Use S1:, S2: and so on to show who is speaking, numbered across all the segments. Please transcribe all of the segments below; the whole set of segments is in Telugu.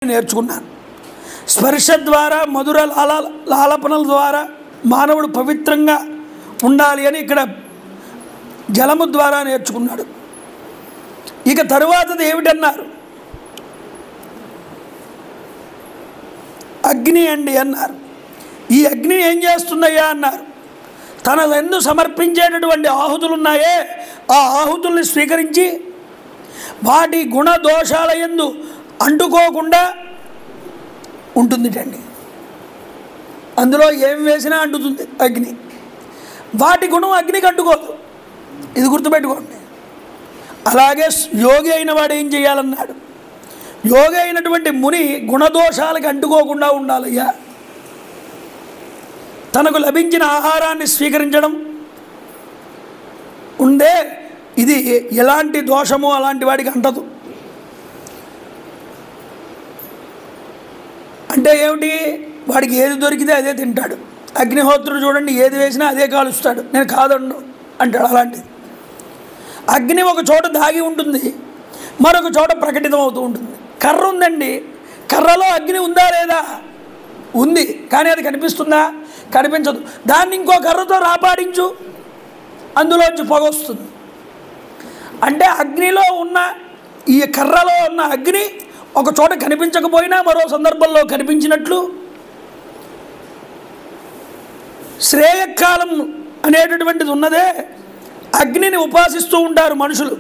S1: నేర్చుకున్నాను. స్పర్శ ద్వారా మధుర లాలపనల ద్వారా మానవుడు పవిత్రంగా ఉండాలి అని ఇక్కడ జలము ద్వారా నేర్చుకున్నాడు. ఇక తరువాతది ఏమిటన్నారు? అగ్ని అండి అన్నారు. ఈ అగ్ని ఏం చేస్తుందయ్యా అన్నారు. తన ఎందు సమర్పించేటటువంటి ఆహుతులు ఉన్నాయే, ఆ ఆహుతుల్ని స్వీకరించి వాటి గుణదోషాల యందు అంటుకోకుండా ఉంటుందిటండి. అందులో ఏం వేసినా అంటుతుంది అగ్ని. వాటి గుణం అగ్నికి అంటుకోదు, ఇది గుర్తుపెట్టుకోండి. అలాగే యోగి అయిన వాడు ఏం చేయాలన్నాడు? యోగి అయినటువంటి ముని గుణదోషాలకు అంటుకోకుండా ఉండాలయ్యా. తనకు లభించిన ఆహారాన్ని స్వీకరించడం ఉందే, ఇది ఎలాంటి దోషమో అలాంటి వాడికి అంటదు. అంటే ఏమిటి? వాడికి ఏది దొరికితే అదే తింటాడు. అగ్నిహోత్రుడు చూడండి, ఏది వేసినా అదే కాలుస్తాడు, నేను కాదండు అంటాడు. అలాంటిది అగ్ని ఒక చోట దాగి ఉంటుంది, మరొక చోట ప్రకటితం అవుతూ ఉంటుంది. కర్ర ఉందండి, కర్రలో అగ్ని ఉందా లేదా? ఉంది, కానీ అది కనిపిస్తుందా? కనిపించదు. దాన్ని ఇంకో కర్రతో రాపాడించు, అందులోంచి పొగ వస్తుంది. అంటే అగ్నిలో ఉన్న ఈ కర్రలో ఉన్న అగ్ని ఒక చోట కనిపించకపోయినా మరో సందర్భంలో కనిపించినట్లు శ్రేయకాలం అనేటటువంటిది ఉన్నదే, అగ్నిని ఉపాసిస్తూ ఉంటారు మనుషులు,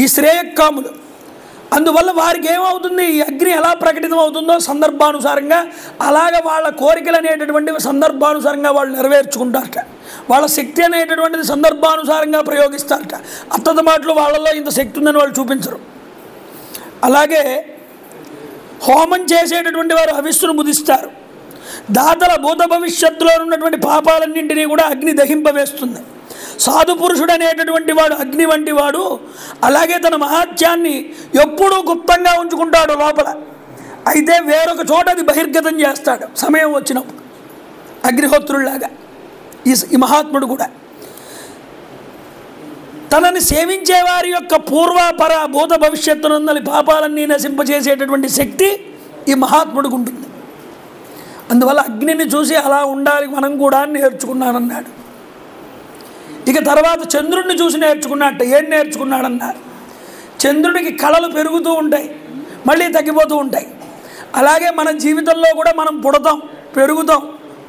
S1: ఈ శ్రేయకాములు. అందువల్ల వారికి ఏమవుతుంది? ఈ అగ్ని ఎలా ప్రకటితం అవుతుందో సందర్భానుసారంగా అలాగ వాళ్ళ కోరికలు అనేటటువంటివి సందర్భానుసారంగా వాళ్ళు నెరవేర్చుకుంటారట. వాళ్ళ శక్తి అనేటటువంటిది సందర్భానుసారంగా ప్రయోగిస్తారట. అత్తద మాటలు వాళ్ళలో ఇంత శక్తి ఉందని వాళ్ళు చూపించరు. అలాగే హోమం చేసేటటువంటి వారు హవిస్సును ముదిస్తారు. దాతల భూత భవిష్యత్తులో ఉన్నటువంటి పాపాలన్నింటినీ కూడా అగ్ని దహింపవేస్తుంది. సాధు పురుషుడు అనేటటువంటి వాడు అగ్ని వంటి వాడు. అలాగే తన మహాత్యాన్ని ఎప్పుడూ గుప్తంగా ఉంచుకుంటాడు లోపల. అయితే వేరొక చోట అది బహిర్గతం చేస్తాడు సమయం వచ్చినప్పుడు, అగ్నిహోత్రుల్లాగా ఈ మహాత్ముడు కూడా. తనని సేవించే వారి యొక్క పూర్వాపర భూత భవిష్యత్తునందలి పాపాలన్నీ నశింపజేసేటటువంటి శక్తి ఈ మహాత్ముడికి ఉంటుంది. అందువల్ల అగ్నిని చూసి అలా ఉండాలి మనం కూడా నేర్చుకున్నానన్నాడు. ఇక తర్వాత చంద్రుడిని చూసి నేర్చుకున్నట్ట. ఏం నేర్చుకున్నాడన్నారు? చంద్రుడికి కళలు పెరుగుతూ ఉంటాయి, మళ్ళీ తగ్గిపోతూ ఉంటాయి. అలాగే మన జీవితంలో కూడా మనం పుడతాం, పెరుగుతాం,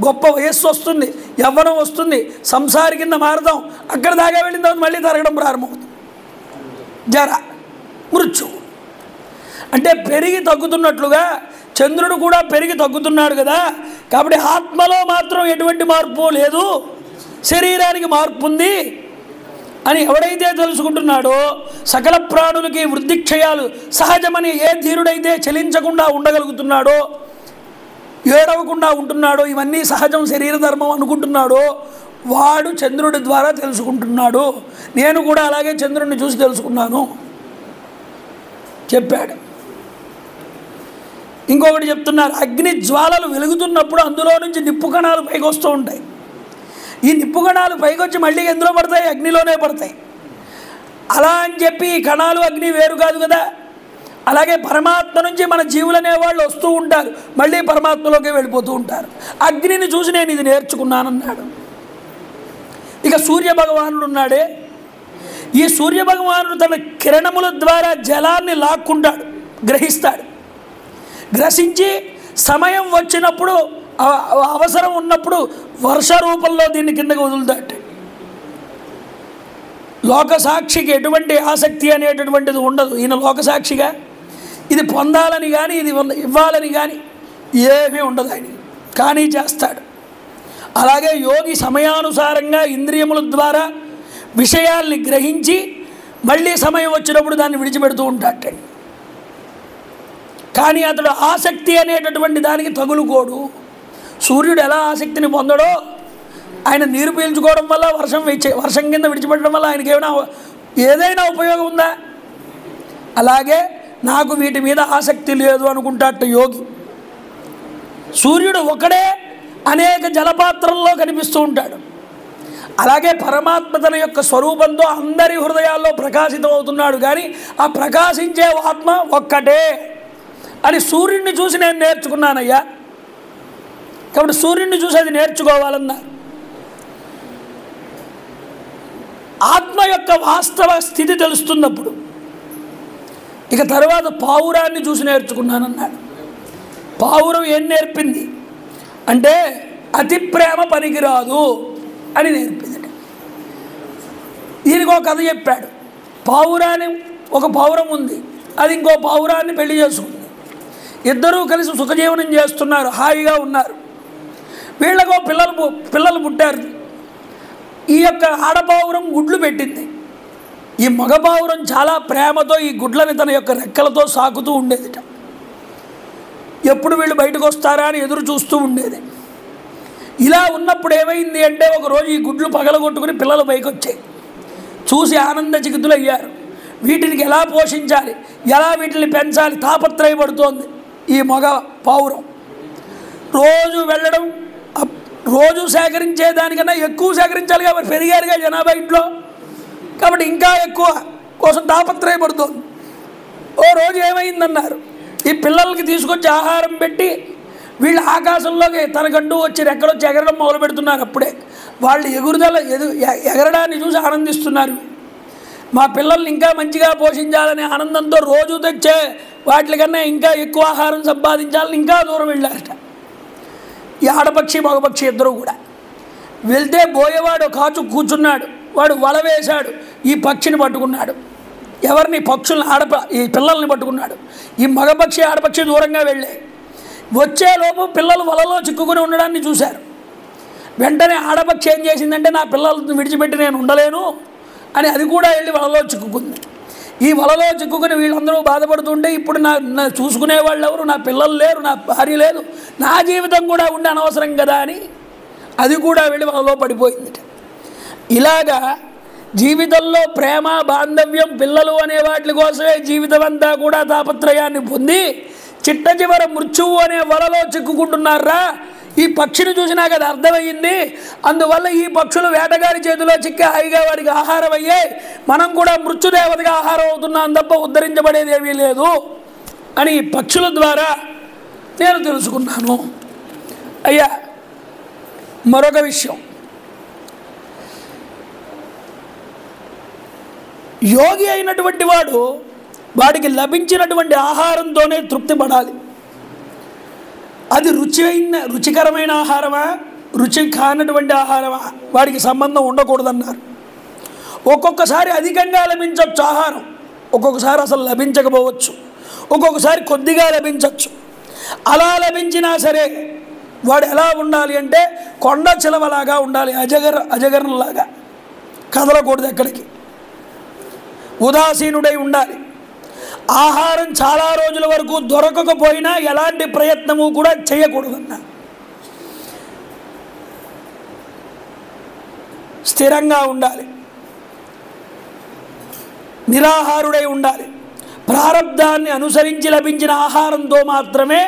S1: గొప్ప వయస్సు వస్తుంది, యవ్వనం వస్తుంది, సంసారి కింద మారుతాం. అక్కడ దాకా వెళ్ళిన తర్వాత మళ్ళీ తరగడం ప్రారంభమవుతుంది. జర మృత్యు అంటే పెరిగి తగ్గుతున్నట్లుగా చంద్రుడు కూడా పెరిగి తగ్గుతున్నాడు కదా. కాబట్టి ఆత్మలో మాత్రం ఎటువంటి మార్పు లేదు, శరీరానికి మార్పు ఉంది అని ఎవడైతే తెలుసుకుంటున్నాడో, సకల ప్రాణులకి వృద్ధిక్షయాలు సహజమని ఏ ధీరుడైతే చలించకుండా ఉండగలుగుతున్నాడో, ఏడవకుండా ఉంటున్నాడో, ఇవన్నీ సహజం శరీర ధర్మం అనుకుంటున్నాడో, వాడు చంద్రుడి ద్వారా తెలుసుకుంటున్నాడు. నేను కూడా అలాగే చంద్రుడిని చూసి తెలుసుకున్నాను చెప్పాడు. ఇంకొకటి చెప్తున్నారు, అగ్ని జ్వాలలు వెలుగుతున్నప్పుడు అందులో నుంచి నిప్పు కణాలు పైకి వస్తూ ఉంటాయి. ఈ నిప్పు కణాలు పైకి వచ్చి మళ్ళీ ఎందులో పడతాయి? అగ్నిలోనే పడతాయి. అలా అని చెప్పి ఈ కణాలు అగ్ని వేరు కాదు కదా. అలాగే పరమాత్మ నుంచి మన జీవులు అనేవాళ్ళు వస్తూ ఉంటారు, మళ్ళీ పరమాత్మలోకి వెళ్ళిపోతూ ఉంటారు. అగ్నిని చూసి నేను ఇది నేర్చుకున్నానన్నాడు. ఇక సూర్యభగవానుడు ఉన్నాడే, ఈ సూర్యభగవానుడు తన కిరణముల ద్వారా జలాన్ని లాక్కుంటాడు, గ్రహిస్తాడు. గ్రసించి సమయం వచ్చినప్పుడు, అవసరం ఉన్నప్పుడు వర్ష రూపంలో దీన్ని కిందకి వదులుతాడు. లోకసాక్షికి ఎటువంటి ఆసక్తి అనేటటువంటిది ఉండదు. ఈయన లోకసాక్షిగా ఇది పొందాలని కానీ ఇది ఇవ్వాలని కానీ ఏమీ ఉండదు ఆయన, కానీ చేస్తాడు. అలాగే యోగి సమయానుసారంగా ఇంద్రియముల ద్వారా విషయాల్ని గ్రహించి మళ్ళీ సమయం వచ్చినప్పుడు దాన్ని విడిచిపెడుతూ ఉంటాడు. కానీ అతడు ఆసక్తి అనేటటువంటి దానికి తగులుకోడు. సూర్యుడు ఎలా ఆసక్తిని పొందడో, ఆయన నీరు పీల్చుకోవడం వల్ల వర్షం కింద విడిచిపెట్టడం వల్ల ఆయనకి ఏదైనా ఉపయోగం ఉందా? అలాగే నాకు వీటి మీద ఆసక్తి లేదు అనుకుంటాట యోగి. సూర్యుడు ఒకడే అనేక జలపాత్రల్లో కనిపిస్తూ ఉంటాడు. అలాగే పరమాత్మ తన యొక్క స్వరూపంతో అందరి హృదయాల్లో ప్రకాశితం అవుతున్నాడు. కానీ ఆ ప్రకాశించే ఆత్మ ఒక్కటే. అని సూర్యుడిని చూసి నేను నేర్చుకున్నానయ్యా. కాబట్టి సూర్యుడిని చూసి అది నేర్చుకోవాలన్నా. ఆత్మ యొక్క వాస్తవ స్థితి తెలుస్తున్నప్పుడు ఇక తర్వాత పావురాన్ని చూసి నేర్చుకున్నానన్నాడు. పావురం ఏం నేర్పింది అంటే అతి ప్రేమ పనికిరాదు అని నేర్పింది. దీనికి ఒక కథ చెప్పాడు. ఒక పావురం ఉంది, అది ఇంకో పావురాన్ని పెళ్లి చేసుకుంది. ఇద్దరూ కలిసి సుఖజీవనం చేస్తున్నారు, హాయిగా ఉన్నారు. వీళ్ళకు పిల్లలు పుట్టారు. ఈ యొక్క ఆడపావురం గుడ్లు పెట్టింది. ఈ మగపావురం చాలా ప్రేమతో ఈ గుడ్లని తన యొక్క రెక్కలతో సాకుతూ ఉండేదిట. ఎప్పుడు వీళ్ళు బయటకు వస్తారా అని ఎదురు చూస్తూ ఉండేది. ఇలా ఉన్నప్పుడు ఏమైంది అంటే ఒకరోజు ఈ గుడ్లు పగలగొట్టుకుని పిల్లలు పైకి వచ్చాయి. చూసి ఆనంద చికితులు అయ్యారు. వీటిని ఎలా పోషించాలి, ఎలా వీటిని పెంచాలి తాపత్రయపడుతోంది ఈ మగ పావురం. రోజు వెళ్ళడం, రోజు సేకరించేదానికన్నా ఎక్కువ సేకరించాలి కాబట్టి పెరిగారుగా జనాభా ఇంట్లో, కాబట్టి ఇంకా ఎక్కువ కోసం తాపత్రయపడుతోంది. ఓ రోజు ఏమైందన్నారు, ఈ పిల్లలకి తీసుకొచ్చి ఆహారం పెట్టి వీళ్ళు ఆకాశంలోకి తనకంటూ వచ్చి రెక్కలొచ్చి ఎగరడం మొదలు పెడుతున్నారు. అప్పుడే వాళ్ళు ఎగరడాన్ని చూసి ఆనందిస్తున్నారు. మా పిల్లల్ని ఇంకా మంచిగా పోషించాలనే ఆనందంతో రోజు తెచ్చే వాటికన్నా ఇంకా ఎక్కువ ఆహారం సంపాదించాలని ఇంకా దూరం వెళ్ళారట. ఈ ఆడపక్షి మగపక్షి ఇద్దరు కూడా వెళ్తే బోయేవాడు కాచు కూర్చున్నాడు. వాడు వల వేశాడు, ఈ పక్షిని పట్టుకున్నాడు. ఎవరిని? పక్షులను, ఈ పిల్లల్ని పట్టుకున్నాడు. ఈ మగపక్షి ఆడపక్షి దూరంగా వెళ్ళే వచ్చేలోపు పిల్లలు వలలో చిక్కుకుని ఉండడాన్ని చూశారు. వెంటనే ఆడపక్షి ఏం చేసిందంటే నా పిల్లలను విడిచిపెట్టి నేను ఉండలేను అని అది కూడా వెళ్ళి వలలో చిక్కుకుంది. ఈ వలలో చిక్కుకుని వీళ్ళందరూ బాధపడుతుంటే ఇప్పుడు నా చూసుకునే వాళ్ళు ఎవరు, నా పిల్లలు లేరు, నా భార్య లేదు, నా జీవితం కూడా ఉండి అనవసరం కదా అని అది కూడా వెళ్ళి వలలో పడిపోయింది. ఇలాగా జీవితంలో ప్రేమ, బాంధవ్యం, పిల్లలు అనే వాటి కోసమే జీవితం అంతా కూడా తాపత్రయాన్ని పొంది చిట్ట చివర మృత్యువు అనే వలలో చిక్కుకుంటున్నారా. ఈ పక్షిని చూసినాక అది అర్థమయ్యింది. అందువల్ల ఈ పక్షులు వేటగాడి చేతిలో చిక్కి హాయిగా వాడికి ఆహారం అయ్యాయి, మనం కూడా మృత్యుదేవతగా ఆహారం అవుతున్నాం తప్ప ఉద్ధరించబడేది ఏమీ లేదు అని ఈ పక్షుల ద్వారా నేను తెలుసుకున్నాను. అయ్యా, మరొక విషయం, యోగి అయినటువంటి వాడికి లభించినటువంటి ఆహారంతోనే తృప్తి పడాలి. అది రుచికరమైన ఆహారమా, రుచి కానటువంటి ఆహారమా, వాడికి సంబంధం ఉండకూడదన్నారు. ఒక్కొక్కసారి అధికంగా లభించవచ్చు ఆహారం, ఒక్కొక్కసారి అసలు లభించకపోవచ్చు, ఒక్కొక్కసారి కొద్దిగా లభించవచ్చు. అలా లభించినా సరే వాడు ఎలా ఉండాలి అంటే కొండ చిలవలాగా ఉండాలి, అజగరంలాగా కదలకూడదు, ఎక్కడికి ఉదాసీనుడై ఉండాలి. ఆహారం చాలా రోజుల వరకు దొరకకపోయినా ఎలాంటి ప్రయత్నము కూడా చేయకూడదన్న. స్థిరంగా ఉండాలి, నిరాహారుడై ఉండాలి. ప్రారబ్ధాన్ని అనుసరించి లభించిన ఆహారంతో మాత్రమే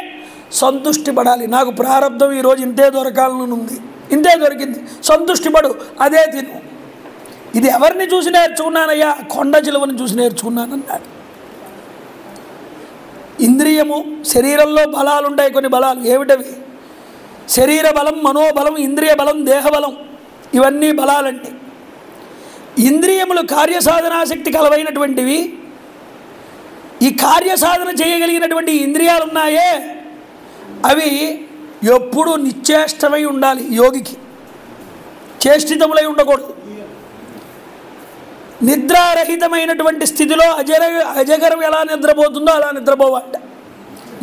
S1: సంతృష్టి పడాలి. నాకు ప్రారబ్ధం ఈరోజు ఇంతే దొరకాలని ఉంది, ఇంతే దొరికింది, సంతృష్టి పడు, అదే తిను. ఇది ఎవరిని చూసి నేర్చుకున్నానయ్యా? కొండ చిలువని చూసి నేర్చుకున్నానన్నాడు. ఇంద్రియము, శరీరంలో బలాలు ఉంటాయి, కొన్ని బలాలు. ఏమిటవి? శరీర బలం, మనోబలం, ఇంద్రియ బలం, దేహబలం, ఇవన్నీ బలాలండి. ఇంద్రియములు కార్యసాధనాశక్తి కలవైనటువంటివి. ఈ కార్యసాధన చేయగలిగినటువంటి ఇంద్రియాలు ఉన్నాయే, అవి ఎప్పుడూ నిశ్చేష్టమై ఉండాలి. యోగికి చేష్టితములై ఉండకూడదు. నిద్రారహితమైనటువంటి స్థితిలో అజగరం ఎలా నిద్రపోతుందో అలా నిద్రపోవాలట.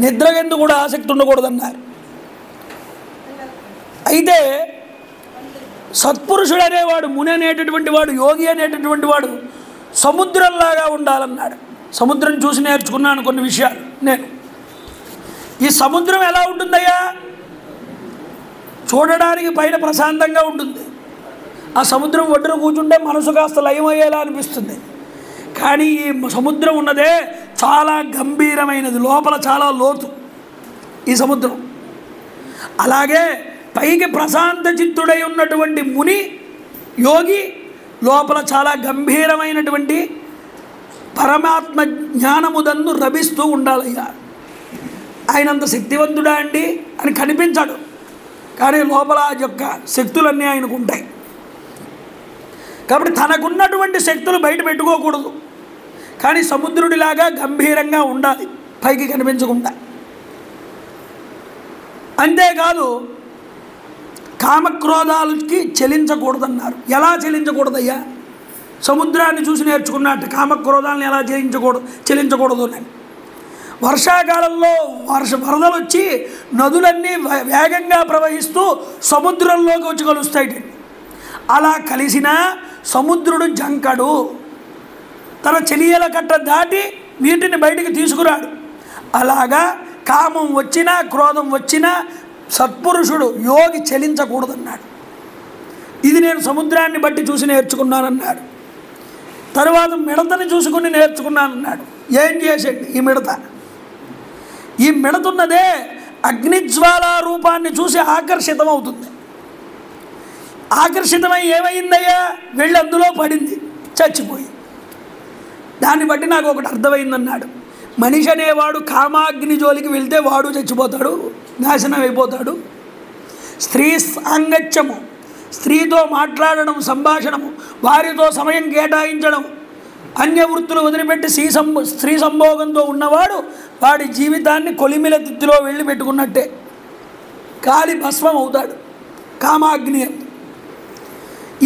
S1: నిద్రకెందుకు కూడా ఆసక్తి ఉండకూడదన్నారు. అయితే సత్పురుషుడు అనేవాడు, ముని అనేటటువంటి వాడు, యోగి అనేటటువంటి వాడు సముద్రంలాగా ఉండాలన్నాడు. సముద్రం చూసి నేర్చుకున్నాను కొన్ని విషయాలు నేను. ఈ సముద్రం ఎలా ఉంటుందయ్యా? చూడడానికి పైన ప్రశాంతంగా ఉంటుంది. ఆ సముద్రం ఒడ్డున కూర్చుంటే మనసు కాస్త లయమయ్యేలా అనిపిస్తుంది. కానీ ఈ సముద్రం ఉన్నదే చాలా గంభీరమైనది, లోపల చాలా లోతు ఈ సముద్రం. అలాగే పైకి ప్రశాంత చిత్తుడై ఉన్నటువంటి ముని, యోగి లోపల చాలా గంభీరమైనటువంటి పరమాత్మ జ్ఞానముదందు రభిస్తూ ఉండాలయ్యా. ఆయనంత శక్తివంతుడా అండి అని కనిపించాడు, కానీ లోపల ఆ యొక్క శక్తులన్నీ ఆయనకు ఉంటాయి. కాబట్టి తనకున్నటువంటి శక్తులు బయట పెట్టుకోకూడదు, కానీ సముద్రుడిలాగా గంభీరంగా ఉండాలి, పైకి కనిపించకుండా. అంతేకాదు కామక్రోధాలకి చెలించకూడదన్నారు. ఎలా చెలించకూడదయ్యా? సముద్రాన్ని చూసి నేర్చుకున్నట్టు కామక్రోధాలను ఎలా చెలించకూడదు అని. వర్షాకాలంలో వరదలు వచ్చి నదులన్నీ వేగంగా ప్రవహిస్తూ సముద్రంలోకి వచ్చి కలుస్తాయి. అలా కలిసిన సముద్రుడు జంకడు, తన చెలియల కట్ట దాటి వీటిని బయటికి తీసుకురాడు. అలాగా కామం వచ్చినా క్రోధం వచ్చినా సత్పురుషుడు యోగి చెలించకూడదన్నాడు. ఇది నేను సముద్రాన్ని బట్టి చూసి నేర్చుకున్నానన్నాడు. తర్వాత మిడతని చూసుకుని నేర్చుకున్నానన్నాడు. ఏం చేసేది ఈ మిడతున్నదే అగ్నిజ్వాల రూపాన్ని చూసి ఆకర్షితమవుతుంది. ఆకర్షితమై ఏమైందయ్యా? వెళ్ళి అందులో పడింది, చచ్చిపోయి. దాన్ని బట్టి నాకు ఒకటి అర్థమైందన్నాడు. మనిషి అనేవాడు కామాగ్ని జోలికి వెళ్తే వాడు చచ్చిపోతాడు, నాశనం అయిపోతాడు. స్త్రీ సాంగత్యము, స్త్రీతో మాట్లాడడం, సంభాషణము, వారితో సమయం కేటాయించడం, అన్య వృత్తులు వదిలిపెట్టి స్త్రీ సంభోగంతో ఉన్నవాడు వాడి జీవితాన్ని కొలిమిల తిత్తిలో వెళ్ళి పెట్టుకున్నట్టే, కాలి భస్మం అవుతాడు కామాగ్ని.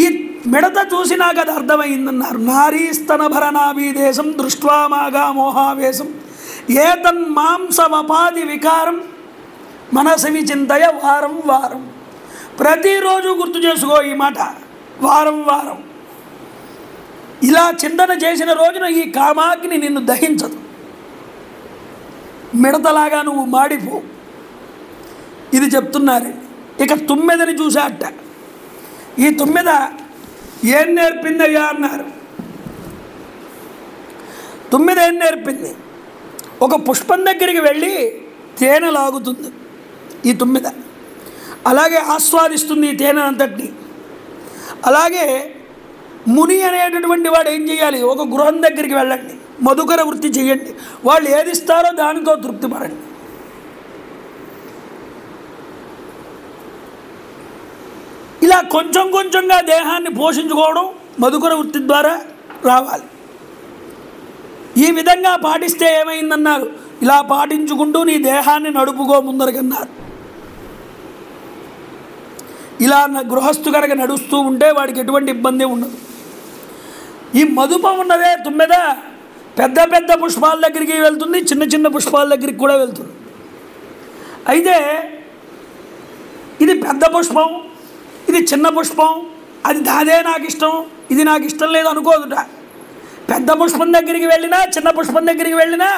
S1: ఈ మిడత చూసి నాకు అది అర్థమైందన్నారు. నారీస్తన భరణాభీదేశం దృష్ట్వామాగా మోహావేశం ఏతన్ మాంసవపాది వికారం మనసి విచింతయ వారం వారం. ప్రతిరోజు గుర్తు చేసుకో ఈ మాట, వారం వారం. ఇలా చింతన చేసిన రోజున ఈ కామాగ్ని నిన్ను దహించదు, మిడతలాగా నువ్వు మాడిపో. ఇది చెప్తున్నారు. ఇక తుమ్మెదని చూశాట. ఈ తుమ్మెద ఏం నేర్పిందయ్యా అన్నారు. తుమ్మెద ఏం నేర్పింది? ఒక పుష్పం దగ్గరికి వెళ్ళి తేనె లాగుతుంది ఈ తుమ్మెద, అలాగే ఆస్వాదిస్తుంది ఈ తేనె అంతటిని. అలాగే ముని అనేటటువంటి వాడు ఏం చేయాలి? ఒక గృహం దగ్గరికి వెళ్ళండి, మధుకర వృత్తి చేయండి, వాళ్ళు ఏది ఇస్తారో దానితో తృప్తి పడండి. ఇలా కొంచెం కొంచెంగా దేహాన్ని పోషించుకోవడం మధుకర వృత్తి ద్వారా రావాలి. ఈ విధంగా పాటిస్తే ఏమైందన్నారు? ఇలా పాటించుకుంటూ నీ దేహాన్ని నడుపుకో ముందరకన్నారు. ఇలా గృహస్థు కనుక నడుస్తూ ఉంటే వాడికి ఎటువంటి ఇబ్బంది ఉండదు. ఈ మధుపం ఉన్నదే తుమ్మెద పెద్ద పెద్ద పుష్పాల దగ్గరికి వెళ్తుంది, చిన్న చిన్న పుష్పాల దగ్గరికి కూడా వెళ్తుంది. అయితే ఇది పెద్ద పుష్పం, ఇది చిన్న పుష్పం, అదే నాకు ఇష్టం, ఇది నాకు ఇష్టం లేదు అనుకోదుట. పెద్ద పుష్పం దగ్గరికి వెళ్ళినా చిన్న పుష్పం దగ్గరికి వెళ్ళినా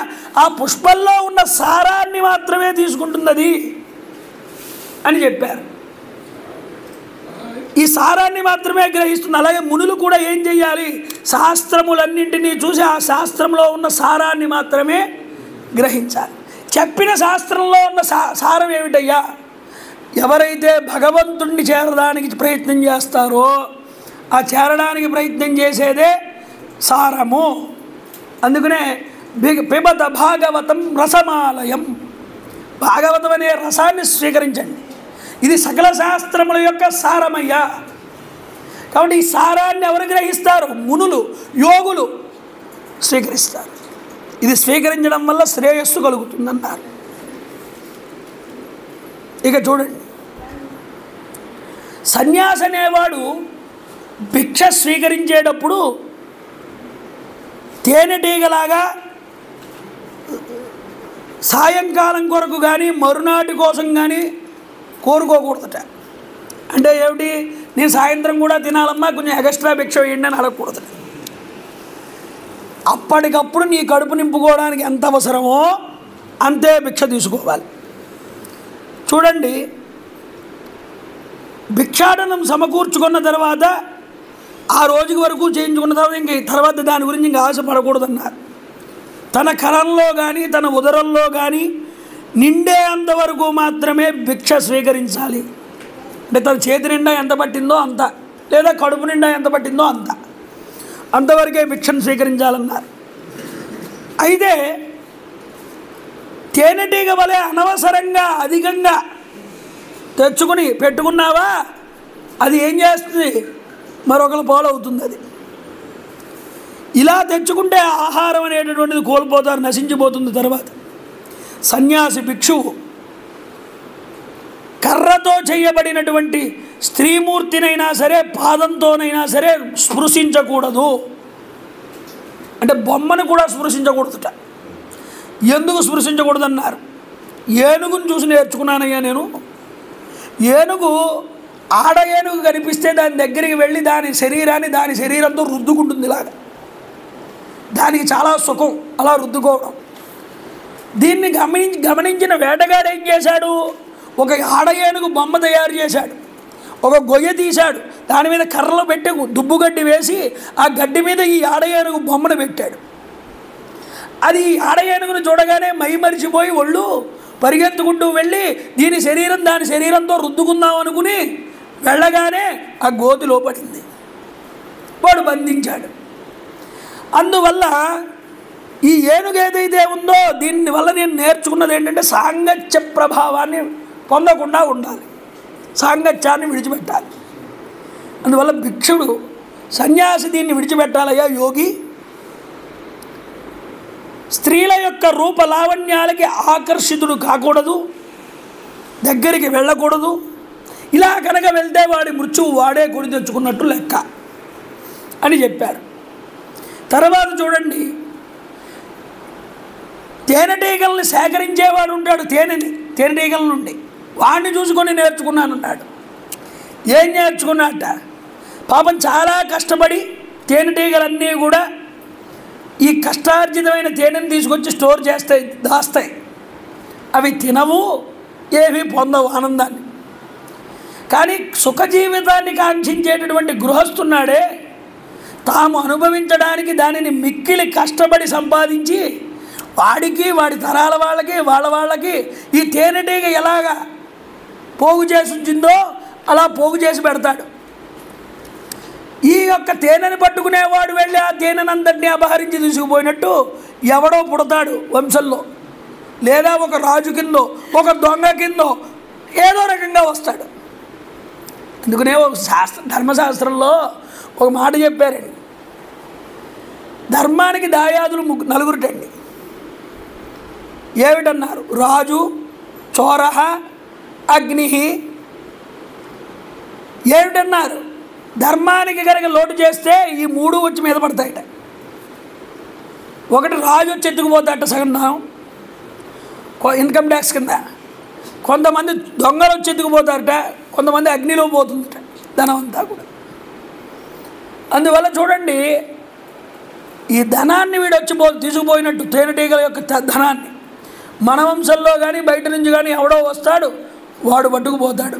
S1: ఆ పుష్పంలో ఉన్న సారాన్ని మాత్రమే తీసుకుంటుంది అది అని చెప్పారు. ఈ సారాన్ని మాత్రమే గ్రహిస్తుంది. అలాగే మునులు కూడా ఏం చేయాలి? శాస్త్రములన్నింటినీ చూసి ఆ శాస్త్రంలో ఉన్న సారాన్ని మాత్రమే గ్రహించాలి. చెప్పిన శాస్త్రంలో ఉన్న సారం ఏమిటయ్యా? ఎవరైతే భగవంతుణ్ణి చేరడానికి ప్రయత్నం చేస్తారో ఆ చేరడానికి ప్రయత్నం చేసేదే సారము. అందుకనే పిబత భాగవతం రసమాలయం, భాగవతం అనే రసాన్ని స్వీకరించండి, ఇది సకల శాస్త్రముల యొక్క సారమయ్యా. కాబట్టి ఈ సారాన్ని ఎవరు గ్రహిస్తారు? మునులు, యోగులు స్వీకరిస్తారు. ఇది స్వీకరించడం వల్ల శ్రేయస్సు కలుగుతుందన్నారు. ఇక చూడండి, సన్యాసి అనేవాడు భిక్ష స్వీకరించేటప్పుడు తేనెటీగలాగా సాయంకాలం కొరకు కానీ మరునాటి కోసం కానీ కోరుకోకూడదట. అంటే ఏమిటి? నేను సాయంత్రం కూడా తినాలమ్మా, కొంచెం ఎక్స్ట్రా భిక్ష వేయండి అని అడగకూడదు. అప్పటికప్పుడు నీ కడుపు నింపుకోవడానికి ఎంత అవసరమో అంతే భిక్ష తీసుకోవాలి. చూడండి, భిక్షాటనం సమకూర్చుకున్న తర్వాత ఆ రోజుకి వరకు చేయించుకున్న తర్వాత ఇంక తర్వాత దాని గురించి ఇంకా ఆశపడకూడదన్నారు. తన కరంలో కానీ తన ఉదరంలో కానీ నిండే అంతవరకు మాత్రమే భిక్ష స్వీకరించాలి. అంటే తన చేతి నిండా ఎంత పట్టిందో అంత, లేదా కడుపు నిండా ఎంత పట్టిందో అంతవరకే భిక్షను స్వీకరించాలన్నారు. అయితే తేనెటీగ వలె అనవసరంగా అధికంగా తెచ్చుకుని పెట్టుకున్నావా, అది ఏం చేస్తుంది, మరొకరు పాలవుతుంది. అది ఇలా తెచ్చుకుంటే ఆహారం అనేటటువంటిది కోల్పోతారు, నశించిపోతుంది. తర్వాత సన్యాసి భిక్షువు కర్రతో చేయబడినటువంటి స్త్రీమూర్తినైనా సరే పాదంతోనైనా సరే స్పృశించకూడదు. అంటే బొమ్మను కూడా స్పృశించకూడదుట. ఎందుకు స్పృశించకూడదన్నారు? ఏనుగును చూసి నేర్చుకున్నానయ్యా నేను. ఏనుగు, ఆడ ఏనుగు కనిపిస్తే దాని దగ్గరికి వెళ్ళి దాని శరీరాన్ని దాని శరీరంతో రుద్దుకుంటుంది. ఇలాగా దానికి చాలా సుఖం అలా రుద్దుకోవడం. దీన్ని గమనించిన వేటగాడు ఏం చేశాడు, ఒక ఆడ ఏనుగు బొమ్మ తయారు చేశాడు. ఒక గొయ్య తీశాడు, దాని మీద కర్రలు పెట్టి దుబ్బుగడ్డి వేసి ఆ గడ్డి మీద ఈ ఆడ ఏనుగు బొమ్మను పెట్టాడు. అది ఆడ ఏనుగును చూడగానే మైమరిచిపోయి ఒళ్ళు పరిగెత్తుకుంటూ వెళ్ళి దీని శరీరం దాని శరీరంతో రుద్దుకుందాం అనుకుని వెళ్ళగానే ఆ గోతిలో పడింది. వాడు బంధించాడు. అందువల్ల ఈ ఏనుగు ఏదైతే ఉందో దీనివల్ల నేను నేర్చుకున్నది ఏంటంటే సాంగత్య ప్రభావాన్ని పొందకుండా ఉండాలి, సాంగత్యాన్ని విడిచిపెట్టాలి. అందువల్ల భిక్షుడు సన్యాసి దీన్ని విడిచిపెట్టాలయ్యా యోగి. స్త్రీల యొక్క రూపలావణ్యాలకి ఆకర్షితుడు కాకూడదు, దగ్గరికి వెళ్ళకూడదు. ఇలా కనుక వెళ్తే వాడి మృత్యువు వాడే కొని తెచ్చుకున్నట్టు లెక్క అని చెప్పారు. తర్వాత చూడండి, తేనెటీగల్ని సేకరించేవాడు ఉంటాడు, తేనెటీగల నుండి వాడిని చూసుకొని నేర్చుకున్నానన్నాడు. ఏం నేర్చుకున్నట్ట, పాపం చాలా కష్టపడి తేనెటీగలన్నీ కూడా ఈ కష్టార్జితమైన తేనెని తీసుకొచ్చి స్టోర్ చేస్తాయి, దాస్తాయి. అవి తినవు, ఏమీ పొందవు ఆనందాన్ని. కానీ సుఖ జీవితాన్ని కాంక్షించేటటువంటి గృహస్థున్నాడే, తాము అనుభవించడానికి దానిని మిక్కిలి కష్టపడి సంపాదించి వాడికి వాడి తరాల వాళ్ళకి వాళ్ళకి ఈ తేనెటీగ ఎలాగా పోగు చేసి ఉంచిందో అలా పోగు చేసి పెడతాడు. ఈ యొక్క తేనెని పట్టుకునేవాడు వెళ్ళి ఆ తేనెనంతటినీ అపహరించి తీసుకుపోయినట్టు ఎవడో పుడతాడు వంశంలో, లేదా ఒక రాజు కిందో ఒక దొంగ కిందో ఏదో రకంగా వస్తాడు. అందుకనే ఒక ధర్మశాస్త్రంలో ఒక మాట చెప్పారండి, ధర్మానికి దాయాదులు నలుగురుటండి. ఏమిటన్నారు? రాజు, చోరహ, అగ్ని. ఏమిటన్నారు? ధర్మానికి కనుక లోటు చేస్తే ఈ మూడు వచ్చి మీద పడతాయట. ఒకటి రాజు వచ్చి ఎత్తుకుపోతాడట సగం ఇన్కమ్ ట్యాక్స్ కింద, కొంతమంది దొంగలు వచ్చి ఎత్తుకుపోతారట, కొంతమంది అగ్నిలో పోతుందట ధనం అంతా కూడా. అందువల్ల చూడండి, ఈ ధనాన్ని వీడు వచ్చి తీసుకుపోయినట్టు తేనెటీగల యొక్క ధనాన్ని మన వంశంలో కానీ బయట నుంచి కానీ ఎవడో వస్తాడు, వాడు పట్టుకుపోతాడు.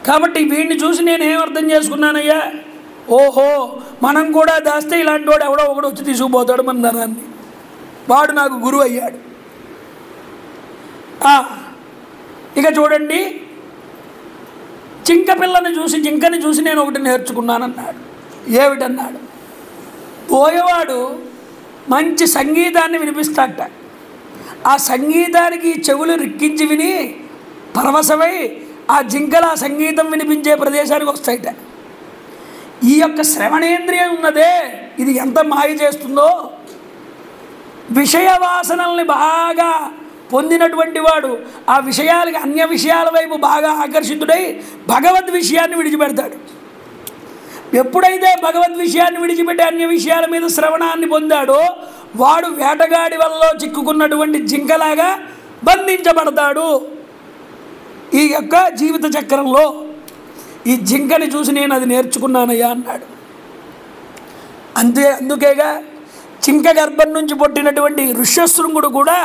S1: కాబట్టి వీడిని చూసి నేను ఏమర్థం చేసుకున్నానయ్యా, ఓహో మనం కూడా దాస్తే ఇలాంటి వాడు ఎవడో ఒకడు వచ్చి తీసుకుపోతాడు మన ధనాన్ని, వాడు నాకు గురువు అయ్యాడు. ఇక చూడండి, జింకని చూసి నేను ఒకటి నేర్చుకున్నానన్నాడు. ఏమిటన్నాడు? పోయేవాడు మంచి సంగీతాన్ని వినిపిస్తాడట. ఆ సంగీతానికి చెవులు రిక్కించి విని పరవశమై ఆ జింకల సంగీతం వినిపించే ప్రదేశానికి వస్తాయట. ఈ యొక్క శ్రవణేంద్రియం ఉన్నదే, ఇది ఎంత మాయ చేస్తుందో. విషయ వాసనల్ని బాగా పొందినటువంటి వాడు ఆ విషయాలకి అన్య విషయాల వైపు బాగా ఆకర్షితుడై భగవద్ విషయాన్ని విడిచిపెడతాడు. ఎప్పుడైతే భగవద్ విషయాన్ని విడిచిపెట్టి అన్య విషయాల మీద శ్రవణాన్ని పొందాడో వాడు వేటగాడి వల్ల చిక్కుకున్నటువంటి జింకలాగా బంధించబడతాడు. ఈ యొక్క జీవిత చక్రంలో ఈ జింకని చూసి నేను అది నేర్చుకున్నానయ్యా అన్నాడు. అందుకేగా జింక గర్భం నుంచి పుట్టినటువంటి ఋష్యశృంగుడు కూడా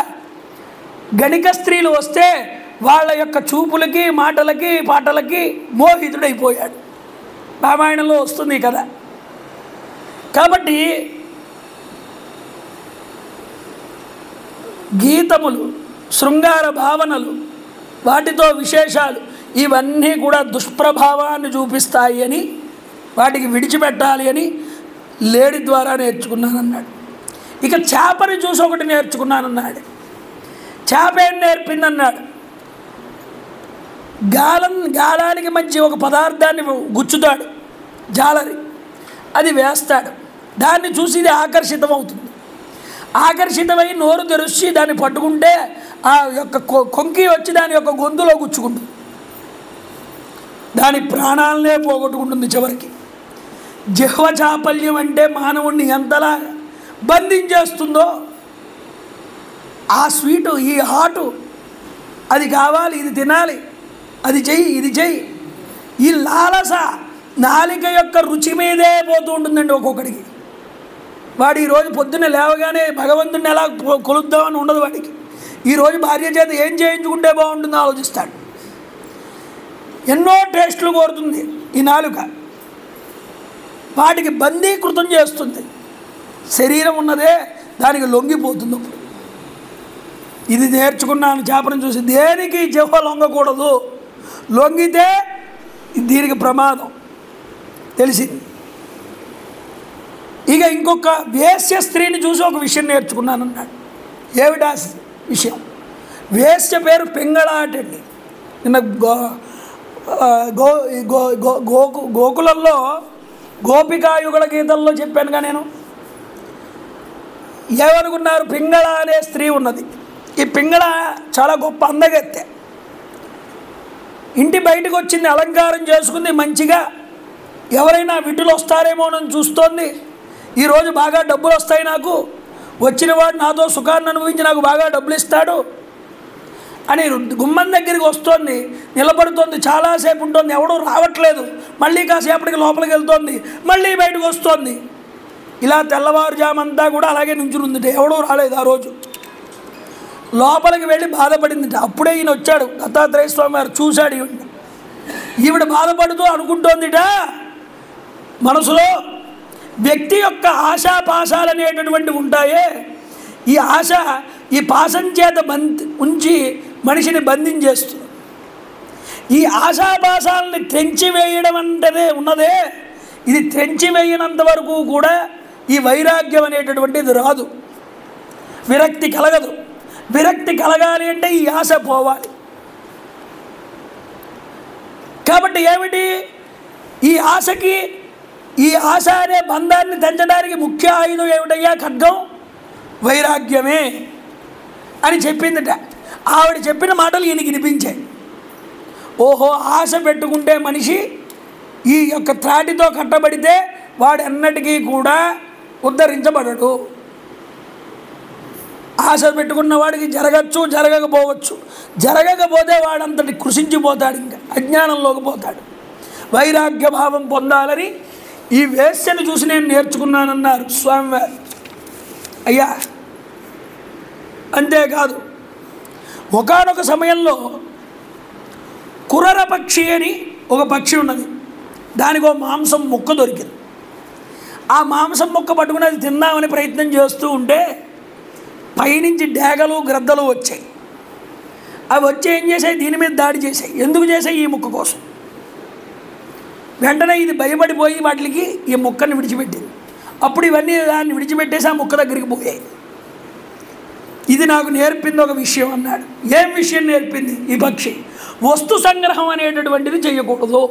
S1: గణిక స్త్రీలు వస్తే వాళ్ళ యొక్క చూపులకి మాటలకి పాటలకి మోహితుడైపోయాడు. రామాయణంలో వస్తుంది కదా. కాబట్టి గీతములు, శృంగార భావనలు, వాటితో విశేషాలు ఇవన్నీ కూడా దుష్ప్రభావాన్ని చూపిస్తాయి అని వాటికి విడిచిపెట్టాలి అని లేడి ద్వారా నేర్చుకున్నానన్నాడు. ఇక చేపని చూసి ఒకటి నేర్చుకున్నానన్నాడు. చేప ఏం నేర్పిందన్నాడు, గాలానికి మంచి ఒక పదార్థాన్ని గుచ్చుతాడు, జాలరి, అది వేస్తాడు. దాన్ని చూసి ఇది ఆకర్షితమవుతుంది. ఆకర్షితమై నోరు తెరిచి దాన్ని పట్టుకుంటే ఆ యొక్క కొంకి వచ్చి దాని యొక్క గొంతులో గుచ్చుకుంటుంది, దాని ప్రాణాలనే పోగొట్టుకుంటుంది చివరికి. జిహ్వ చాపల్యం అంటే మానవుణ్ణి ఎంతలా బంధించేస్తుందో, ఆ స్వీటు, ఈ హాటు, అది కావాలి, ఇది తినాలి, అది చెయ్యి, ఇది చెయ్యి, ఈ లాలస నాలిక యొక్క రుచి మీదే పోతూ ఉంటుందండి ఒక్కొక్కడికి. వాడు ఈరోజు పొద్దున్నే లేవగానే భగవంతుడిని ఎలా కొలుద్దామని ఉండదు వాడికి. ఈరోజు భార్య చేత ఏం చేయించుకుంటే బాగుంటుందో ఆలోచిస్తాడు. ఎన్నో టేస్టులు కోరుతుంది ఈ నాలుక, వాటికి బందీకృతం చేస్తుంది. శరీరం ఉన్నదే దానికి లొంగిపోతుంది. అప్పుడు ఇది నేర్చుకున్నాను చేపను చూసి, దేనికి జిహ్వ లొంగకూడదు, లొంగితే దీనికి ప్రమాదం తెలిసింది. ఇక ఇంకొక వేశ్య స్త్రీని చూసి ఒక విషయం నేర్చుకున్నానన్నాడు. ఏమిటా విషయం? వేశ్య పేరు పింగళాటండి. నిన్న గోకులంలో గోపికాయుగళ గీతల్లో చెప్పానుగా నేను. ఏమనుకున్నారు? పింగళ అనే స్త్రీ ఉన్నది. ఈ పింగళ చాలా గొప్ప అందగత్తె. ఇంటి బయటకు వచ్చింది, అలంకారం చేసుకుంది మంచిగా. ఎవరైనా విటులు వస్తారేమోనని చూస్తోంది. ఈరోజు బాగా డబ్బులు వస్తాయి నాకు, వచ్చిన వాడు నాతో సుఖాన్ని అనుభవించి నాకు బాగా డబ్బులు ఇస్తాడు అని గుమ్మం దగ్గరికి వస్తోంది, నిలబడుతోంది, చాలాసేపు ఉంటుంది, ఎవడూ రావట్లేదు. మళ్ళీ కాసేపటికి లోపలికి వెళ్తోంది, మళ్ళీ బయటకు వస్తోంది. ఇలా తెల్లవారుజామంతా కూడా అలాగే నుంచుని ఉందిట, ఎవడూ రాలేదు ఆ రోజు. లోపలికి వెళ్ళి బాధపడిందిట. అప్పుడే ఈయన వచ్చాడు, దత్తాత్రేయ స్వామి వారు చూశాడు. ఈవిడ బాధపడుతూ అనుకుంటోందిట మనసులో, వ్యక్తి యొక్క ఆశాపాశాలు అనేటటువంటివి ఉంటాయే, ఈ ఆశ ఈ పాశం చేత ఉంచి మనిషిని బంధించేస్తుంది. ఈ ఆశాపాశాలని తెంచివేయడం అంటేనే ఉన్నదే, ఇది తెంచివేయనంత వరకు కూడా ఈ వైరాగ్యం అనేటటువంటిది రాదు, విరక్తి కలగదు. విరక్తి కలగాలి అంటే ఈ ఆశ పోవాలి. కాబట్టి ఏమిటి ఈ ఆశకి, ఈ ఆశ అనే బంధాన్ని తెంచడానికి ముఖ్య ఆయుధం ఏమిటయ్యా? ఖడ్గం, వైరాగ్యమే అని చెప్పిందిట. ఆవిడ చెప్పిన మాటలు ఈయనకి వినిపించాయి. ఓహో, ఆశ పెట్టుకుంటే మనిషి ఈ యొక్క త్రాటితో కట్టబడితే వాడు ఎన్నటికీ కూడా ఉద్ధరించబడడు. ఆశ పెట్టుకున్న వాడికి జరగచ్చు, జరగకపోవచ్చు. జరగకపోతే వాడంతటి కృషించిపోతాడు, ఇంకా అజ్ఞానంలోకి పోతాడు. వైరాగ్య భావం పొందాలని ఈ వేశ్యను చూసి నేను నేర్చుకున్నానన్నారు స్వామివారు. అయ్యా, అంతేకాదు, ఒకానొక సమయంలో కురర పక్షి అని ఒక పక్షి ఉన్నది. దానికి ఒక మాంసం ముక్క దొరికింది. ఆ మాంసం ముక్క పట్టుకుని అది తిందామని ప్రయత్నం చేస్తూ ఉంటే పైనుంచి డేగలు గ్రద్దలు వచ్చాయి. అవి వచ్చి ఏం చేసాయి? దీని మీద దాడి చేసాయి. ఎందుకు చేసాయి? ఈ ముక్క కోసం. వెంటనే ఇది భయపడిపోయి వాటికి ఈ ముక్కని విడిచిపెట్టింది. అప్పుడు ఇవన్నీ దాన్ని విడిచిపెట్టేసి ఆ ముక్క దగ్గరికి పోయాయి. ఇది నాకు నేర్పింది ఒక విషయం అన్నాడు. ఏం విషయం నేర్పింది ఈ పక్షి? వస్తు సంగ్రహం అనేటటువంటిది చేయకూడదు.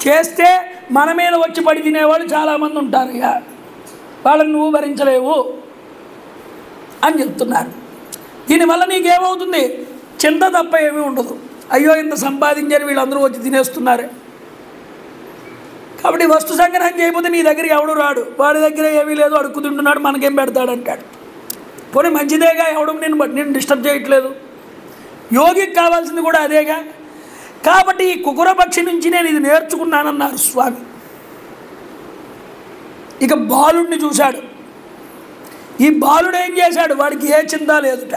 S1: చేస్తే మన మీద వచ్చి పడి తినేవాళ్ళు చాలామంది ఉంటారు, ఇక వాళ్ళని నువ్వు భరించలేవు అని చెప్తున్నారు. దీనివల్ల నీకేమవుతుంది? చింత తప్ప ఏమీ ఉండదు. అయ్యో, ఇంత సంపాదించారు, వీళ్ళందరూ వచ్చి తినేస్తున్నారు. కాబట్టి వస్తు సంగ్రహం చేయకపోతే నీ దగ్గరికి ఎవడు రాడు. వాడి దగ్గర ఏమీ లేదు, అడుక్కుతుంటున్నాడు, మనకేం పెడతాడు అంటాడు. పోనీ మంచిదేగా, ఎవడు నేను డిస్టర్బ్ చేయట్లేదు. యోగికి కావాల్సింది కూడా అదేగా. కాబట్టి ఈ కుకురపక్షి నుంచి నేను ఇది నేర్చుకున్నానన్నారు స్వామి. ఇక బాలుడిని చూశాడు. ఈ బాలుడు ఏం చేశాడు? వాడికి ఏ చింత లేదుట,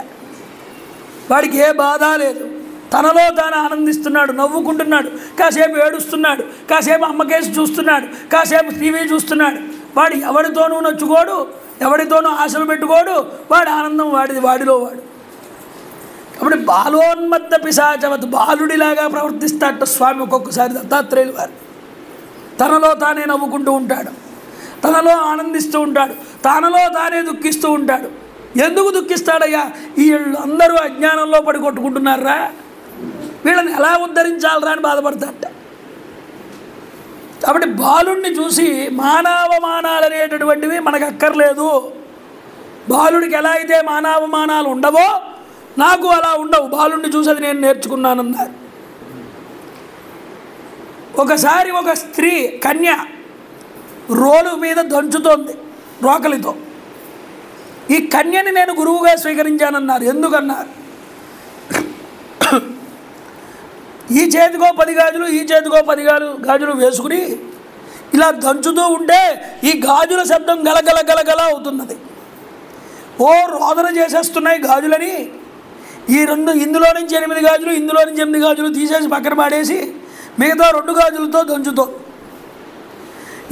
S1: వాడికి ఏ బాధ లేదు. తనలో తాను ఆనందిస్తున్నాడు, నవ్వుకుంటున్నాడు, కాసేపు ఏడుస్తున్నాడు, కాసేపు అమ్మకేసి చూస్తున్నాడు, కాసేపు టీవీ చూస్తున్నాడు. వాడు ఎవరితోనూ నచ్చుకోడు, ఎవరితోనూ ఆశలు పెట్టుకోడు. వాడి ఆనందం వాడిలో వాడు. కాబట్టి బాలోన్మత్త పిశాచవత్, బాలుడిలాగా ప్రవర్తిస్తాడట స్వామి ఒక్కొక్కసారి దత్తాత్రేయులు వారు. తనలో తానే నవ్వుకుంటూ ఉంటాడు, తనలో ఆనందిస్తూ ఉంటాడు, తనలో తానే దుఃఖిస్తూ ఉంటాడు. ఎందుకు దుఃఖిస్తాడయ్యా? వీళ్ళు అందరూ అజ్ఞానంలో పడి కొట్టుకుంటున్నారా, వీళ్ళని ఎలా ఉద్ధరించాలరా అని బాధపడతాడట. కాబట్టి బాలుడిని చూసి మానవమానాలు అనేటటువంటివి మనకు అక్కర్లేదు. బాలుడికి ఎలా అయితే మానవమానాలు ఉండవో నాకు అలా ఉండవు. బాలుడిని చూసి అది నేను నేర్చుకున్నానన్నారు. ఒకసారి ఒక స్త్రీ కన్య రోలు మీద దంచుతోంది రోకలితో. ఈ కన్యని నేను గురువుగా స్వీకరించానన్నారు. ఎందుకన్నారు? ఈ చేతికో 10 గాజులు, ఈ చేతికో 10 గాజులు వేసుకుని ఇలా దంచుతూ ఉంటే ఈ గాజుల శబ్దం గలగల గలగల అవుతున్నది. ఓ రోదన చేసేస్తున్నాయి గాజులని. ఈ ఇందులో నుంచి 8 గాజులు, ఇందులో నుంచి 8 గాజులు తీసేసి పక్కన పాడేసి మిగతా 2 గాజులతో దంచుతో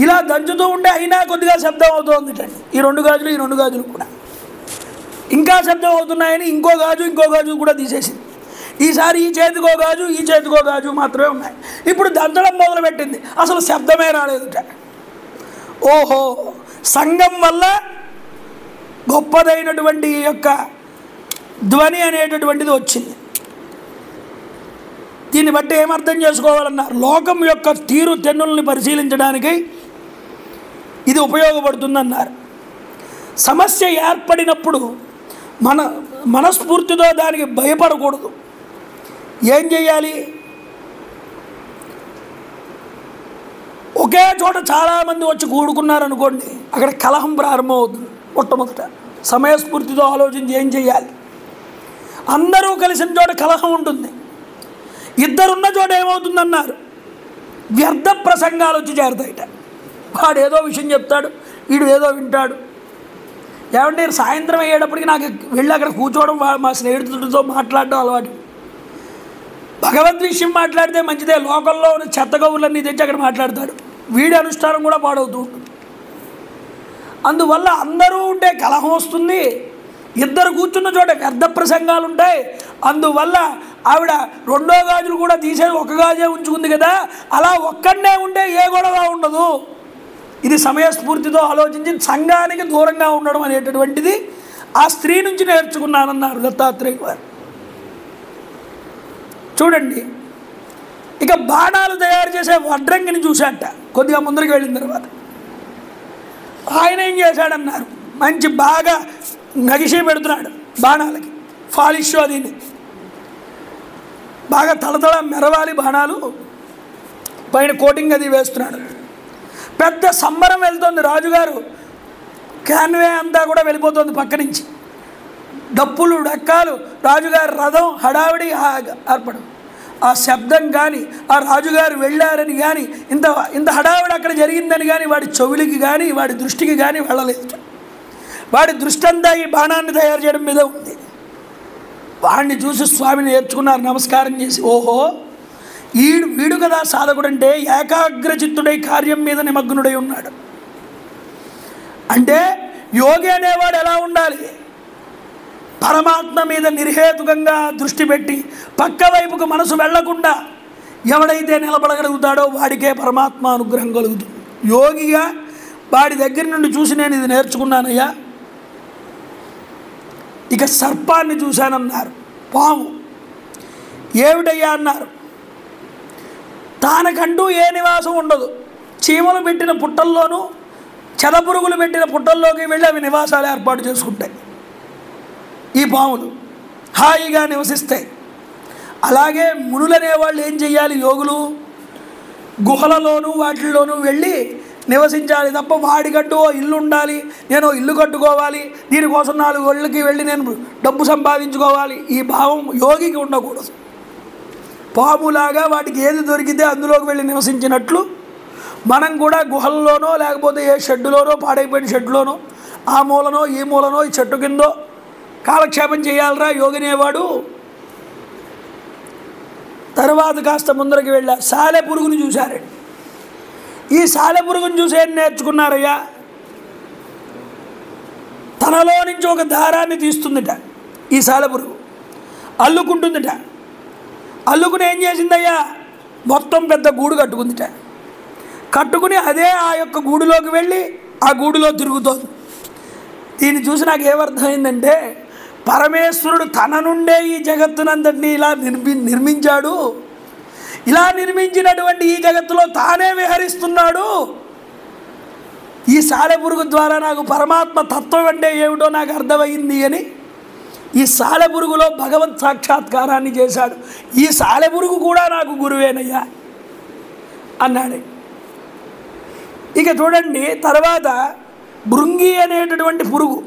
S1: ఇలా దంచుతూ ఉంటే అయినా కొద్దిగా శబ్దం అవుతుందిటండి. ఈ 2 గాజులు, ఈ 2 గాజులు కూడా ఇంకా శబ్దం అవుతున్నాయని ఇంకో గాజు కూడా తీసేసింది. ఈసారి ఈ చేతికో గాజు, ఈ చేతికో గాజు మాత్రమే ఉన్నాయి. ఇప్పుడు దంచడం మొదలుపెట్టింది, అసలు శబ్దమే రాలేదుట. ఓహో, సంఘం వల్ల గొప్పదైనటువంటి యొక్క ధ్వని అనేటటువంటిది వచ్చింది. దీన్ని బట్టి ఏమర్థం చేసుకోవాలన్నారు? లోకం యొక్క తీరు తెన్నుల్ని పరిశీలించడానికి ఇది ఉపయోగపడుతుందన్నారు. సమస్య ఏర్పడినప్పుడు మనస్ఫూర్తితో దానికి భయపడకూడదు. ఏం చేయాలి? ఒకే చోట చాలామంది వచ్చి కూడుకున్నారనుకోండి, అక్కడ కలహం ప్రారంభమవుతుంది. మొట్టమొదట సమయస్ఫూర్తితో ఆలోచించి ఏం చేయాలి? అందరూ కలిసిన చోట కలహం ఉంటుంది. ఇద్దరున్న చోట ఏమవుతుందన్నారు? వ్యర్థ ప్రసంగాలు వచ్చి చేరతాయిట. వాడు ఏదో విషయం చెప్తాడు, వీడు ఏదో వింటాడు. ఏమంటే సాయంత్రం అయ్యేటప్పటికి నాకు వెళ్ళి అక్కడ కూర్చోవడం, మా స్నేహితుడితో మాట్లాడడం అలవాటు. భగవద్ విషయం మాట్లాడితే మంచిదే, లోకల్లో ఉన్న చెత్త కబుర్లన్నీ తెచ్చి అక్కడ మాట్లాడతాడు. వీడి అనుష్ఠానం కూడా పాడవుతూ ఉంటుంది. అందువల్ల అందరూ ఉంటే కలహం వస్తుంది, ఇద్దరు కూర్చున్న చోట వ్యర్థ ప్రసంగాలు ఉంటాయి. అందువల్ల ఆవిడ 2వ గాజులు కూడా తీసేది 1 గాజే ఉంచుకుంది కదా, అలా ఒక్కడనే ఉంటే ఏ గొడవ ఉండదు. ఇది సమయస్ఫూర్తితో ఆలోచించి సంఘానికి దూరంగా ఉండడం అనేటటువంటిది ఆ స్త్రీ నుంచి నేర్చుకున్నానన్నారు దత్తాత్రేయ గారు. చూడండి, ఇక బాణాలు తయారు చేసే వడ్రంగిని చూశాట కొద్దిగా ముందరికి వెళ్ళిన తర్వాత. ఆయన ఏం చేశాడన్నారు? మంచి బాగా నగిషి పెడుతున్నాడు బాణాలకి, పాలిష్ దీన్ని బాగా తలతల మెరవాలి బాణాలు, పైన కోటింగ్ అది వేస్తున్నాడు. పెద్ద సంబరం వెళ్తుంది. రాజుగారు క్యాన్వే అంతా కూడా వెళ్ళిపోతుంది పక్క నుంచి. డప్పులు డక్కాలు, రాజుగారి రథం హడావిడి ఏర్పడం. ఆ శబ్దం కానీ, ఆ రాజుగారు వెళ్ళారని కానీ, ఇంత హడావిడి అక్కడ జరిగిందని కానీ వాడి చెవులకి కానీ వాడి దృష్టికి కానీ వెళ్ళలేదు. వాడి దృష్టి అంతా ఈ బాణాన్ని తయారు చేయడం మీద ఉంది. వాడిని చూసి స్వామిని నేర్చుకున్నారు, నమస్కారం చేసి. ఓహో, వీడు కదా సాధకుడు అంటే ఏకాగ్రచిత్తుడై కార్యం మీద నిమగ్నుడై ఉన్నాడు. అంటే యోగి అనేవాడు ఎలా ఉండాలి? పరమాత్మ మీద నిర్హేతుకంగా దృష్టి పెట్టి పక్క వైపుకు మనసు వెళ్లకుండా ఎవడైతే నిలబడగలుగుతాడో వాడికే పరమాత్మ అనుగ్రహం కలుగుతుంది. యోగిగా వాడి దగ్గర నుండి చూసి నేను ఇది నేర్చుకున్నానయ్యా. ఇక సర్పాన్ని చూశానన్నారు. పాము ఏమిటయ్యా అన్నారు? తానకంటూ ఏ నివాసం ఉండదు. చీమలు పెట్టిన పుట్టల్లోనూ చెదపురుగులు పెట్టిన పుట్టల్లోకి వెళ్ళి అవి నివాసాలు ఏర్పాటు చేసుకుంటాయి. ఈ పాములు హాయిగా నివసిస్తాయి. అలాగే మునులనేవాళ్ళు ఏం చెయ్యాలి? యోగులు గుహలలోనూ వాటిల్లోనూ వెళ్ళి నివసించాలి తప్ప వాడికంటూ ఓ ఇల్లు ఉండాలి, నేను ఇల్లు కట్టుకోవాలి, దీనికోసం 4 ఏళ్ళకి వెళ్ళి నేను డబ్బు సంపాదించుకోవాలి, ఈ భావం యోగికి ఉండకూడదు. పాములాగా వాటికి ఏది దొరికితే అందులోకి వెళ్ళి నివసించినట్లు మనం కూడా గుహల్లోనో లేకపోతే ఏ షెడ్డులోనో పాడైపోయిన షెడ్లోనో ఆ మూలనో ఈ మూలనో ఈ చెట్టు కిందో కాలక్షేపం చేయాలరా యోగినేవాడు. తర్వాత కాస్త ముందరికి వెళ్ళారు. సాలె పురుగుని చూశారండి. ఈ సాలె పురుగుని చూసి ఏం నేర్చుకున్నారయ్యా? తనలో నుంచి ఒక దారాన్ని తీస్తుందిట ఈ సాలె పురుగు, అల్లుకుంటుందిట. అల్లుకుని ఏం చేసిందయ్యా? మొత్తం పెద్ద గూడు కట్టుకుందిట. కట్టుకుని అదే ఆ యొక్క గూడులోకి వెళ్ళి ఆ గూడులో తిరుగుతోంది. దీన్ని చూసి నాకు ఏమర్థమైందంటే పరమేశ్వరుడు తన నుండే ఈ జగత్తునంతటినీ ఇలా నిర్మించాడు. ఇలా నిర్మించినటువంటి ఈ జగత్తులో తానే విహరిస్తున్నాడు. ఈ సాలెపురుగు ద్వారా నాకు పరమాత్మ తత్వం అంటే ఏమిటో నాకు అర్థమైంది అని ఈ సాలెపురుగులో భగవత్ సాక్షాత్కారాన్ని చేశాడు. ఈ సాలెపురుగు కూడా నాకు గురువేనయ్యా అన్నాడు. ఇక చూడండి, తర్వాత భృంగి అనేటటువంటి పురుగు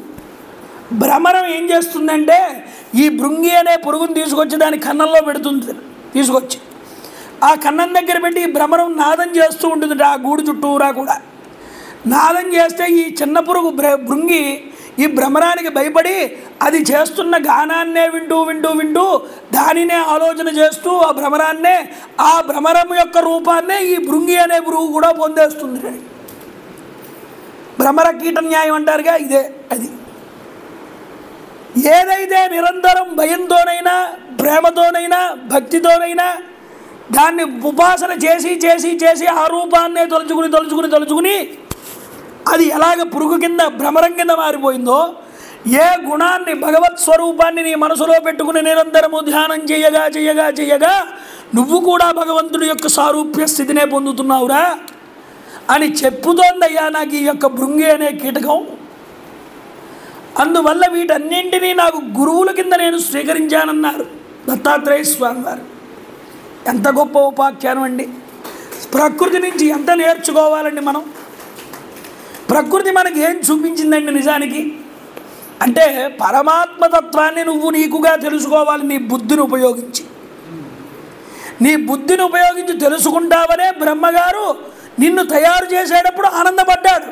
S1: భ్రమరం ఏం చేస్తుందంటే ఈ భృంగి అనే పురుగును తీసుకొచ్చి దాని కన్నంలో పెడుతుంది. తీసుకొచ్చి ఆ కన్నం దగ్గర పెట్టి ఈ భ్రమరం నాదం చేస్తూ ఉంటుంది. ఆ గూడు చుట్టూరా కూడా నాదం చేస్తే ఈ చిన్న పురుగు భృంగి ఈ భ్రమరానికి భయపడి అది చేస్తున్న గానాన్నే వింటూ వింటూ వింటూ దానినే ఆలోచన చేస్తూ ఆ భ్రమరాన్నే ఆ భ్రమరం యొక్క రూపాన్నే ఈ భృంగి అనే పురుగు కూడా పొందేస్తుంది. భ్రమర కీట న్యాయం అంటారుగా, ఇదే అది. ఏదైతే నిరంతరం భయంతోనైనా ప్రేమతోనైనా భక్తితోనైనా దాన్ని ఉపాసన చేసి చేసి చేసి ఆ రూపాన్నే తలుచుకుని తలుచుకుని తలుచుకుని అది ఎలాగ పురుగు కింద భ్రమరం కింద మారిపోయిందో, ఏ గుణాన్ని భగవత్ స్వరూపాన్ని నీ మనసులో పెట్టుకుని నిరంతరము ధ్యానం చేయగా చేయగా చేయగా నువ్వు కూడా భగవంతుడి యొక్క సారూప్య స్థితినే పొందుతున్నావురా అని చెప్పుతోందయ్యా నాకు ఈ యొక్క భృంగి అనే కీటకం. అందువల్ల వీటన్నింటినీ నాకు గురువుల కింద నేను స్వీకరించానన్నారు దత్తాత్రేయ స్వామి వారు. ఎంత గొప్ప ఉపాఖ్యానం అండి. ప్రకృతి నుంచి ఎంత నేర్చుకోవాలండి మనం. ప్రకృతి మనకి ఏం చూపించిందండి నిజానికి అంటే పరమాత్మతత్వాన్ని నువ్వు నీకుగా తెలుసుకోవాలి. నీ బుద్ధిని ఉపయోగించి తెలుసుకుంటావనే బ్రహ్మగారు నిన్ను తయారు చేసేటప్పుడు ఆనందపడ్డాడు.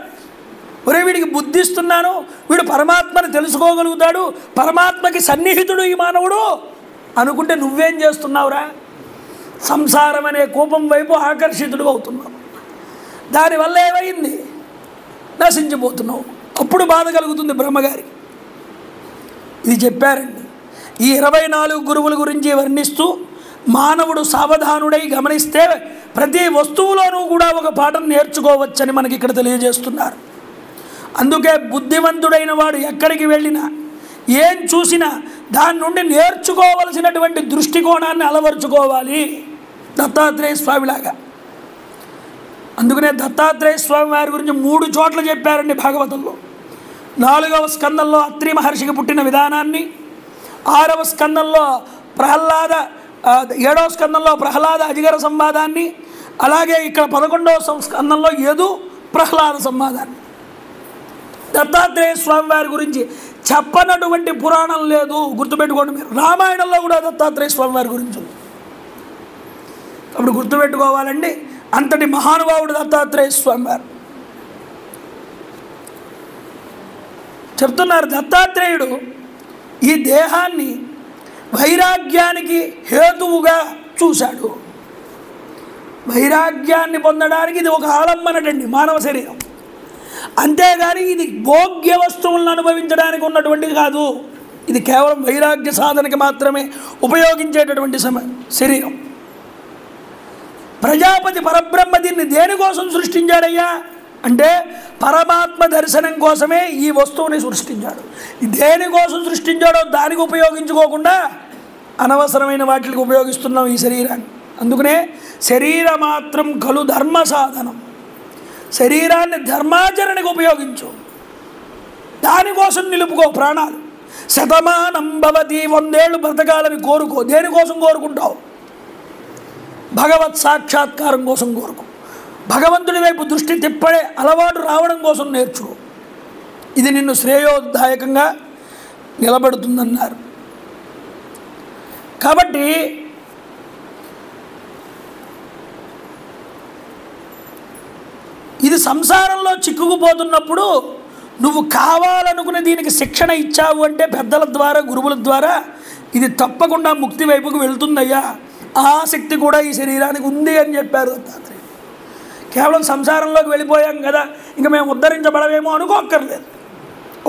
S1: ఒరే వీడికి బుద్ధి ఇస్తున్నాను, వీడు పరమాత్మని తెలుసుకోగలుగుతాడు, పరమాత్మకి సన్నిహితుడు ఈ మానవుడు అనుకుంటే నువ్వేం చేస్తున్నావురా? సంసారం అనే కోపం వైపు ఆకర్షితుడు అవుతున్నావు. దానివల్ల ఏమైంది? నశించిపోతున్నావు. అప్పుడు బాధ కలుగుతుంది బ్రహ్మగారికి. ఇది చెప్పారండి. ఈ 24 గురువుల గురించి వర్ణిస్తూ మానవుడు సావధానుడై గమనిస్తే ప్రతి వస్తువులోనూ కూడా ఒక పాఠం నేర్చుకోవచ్చని మనకి ఇక్కడ తెలియజేస్తున్నారు. అందుకే బుద్ధివంతుడైన వాడు ఎక్కడికి వెళ్ళినా ఏం చూసినా దాని నుండి నేర్చుకోవలసినటువంటి దృష్టికోణాన్ని అలవర్చుకోవాలి దత్తాత్రేయ స్వామిలాగా. అందుకనే దత్తాత్రేయ స్వామి వారి గురించి 3 చోట్ల చెప్పారండి భాగవతంలో. 4వ స్కందంలో అత్రి మహర్షికి పుట్టిన విధానాన్ని, 6వ స్కందంలో 7వ స్కందంలో ప్రహ్లాద అజిగర సంవాదాన్ని, అలాగే ఇక్కడ 11వ స్కందంలో యదు ప్రహ్లాద సంవాదాన్ని. దత్తాత్రేయ స్వామి వారి గురించి చెప్పనటువంటి పురాణం లేదు. గుర్తుపెట్టుకోండి మీరు. రామాయణంలో కూడా దత్తాత్రేయ స్వామి వారి గురించి ఉంది. అప్పుడు గుర్తుపెట్టుకోవాలండి, అంతటి మహానుభావుడు దత్తాత్రేయ స్వామి వారు. చెప్తున్నారు దత్తాత్రేయుడు ఈ దేహాన్ని వైరాగ్యానికి హేతువుగా చూశాడు. వైరాగ్యాన్ని పొందడానికి ఇది ఒక ఆలంబనటండి మానవ శరీరం. అంతేగాని ఇది భోగ్య వస్తువులను అనుభవించడానికి ఉన్నటువంటిది కాదు. ఇది కేవలం వైరాగ్య సాధనకి మాత్రమే ఉపయోగించేటటువంటి శరీరం. ప్రజాపతి పరబ్రహ్మ దీన్ని దేనికోసం సృష్టించాడయ్యా అంటే పరమాత్మ దర్శనం కోసమే ఈ వస్తువుని సృష్టించాడు. దేనికోసం సృష్టించాడో దానికి ఉపయోగించుకోకుండా అనవసరమైన వాటికి ఉపయోగిస్తున్నాం ఈ శరీరాన్ని. అందుకనే శరీరమాత్రం కలు ధర్మ సాధనం. శరీరాన్ని ధర్మాచరణకు ఉపయోగించు, దానికోసం నిలుపుకో ప్రాణాలు. శతమానం భవతి, 100 ఏళ్ళు బ్రతకాలని కోరుకో. దేనికోసం కోరుకుంటావు? భగవత్ సాక్షాత్కారం కోసం కోరుకో. భగవంతుడి వైపు దృష్టి తిప్పడే అలవాటు రావడం కోసం నేర్చుకో. ఇది నిన్ను శ్రేయోదాయకంగా నిలబడుతుందన్నారు. కాబట్టి ఇది సంసారంలో చిక్కుకుపోతున్నప్పుడు నువ్వు కావాలనుకునే దీనికి శిక్షణ ఇచ్చావు అంటే పెద్దల ద్వారా గురువుల ద్వారా ఇది తప్పకుండా ముక్తి వైపుకు వెళ్తుందయ్యా. ఆసక్తి కూడా ఈ శరీరానికి ఉంది అని చెప్పారు దత్తాత్రేయుడు. కేవలం సంసారంలోకి వెళ్ళిపోయాం కదా ఇంకా మేము ఉద్ధరించబడవేమో అనుకోక్కర్లేదు.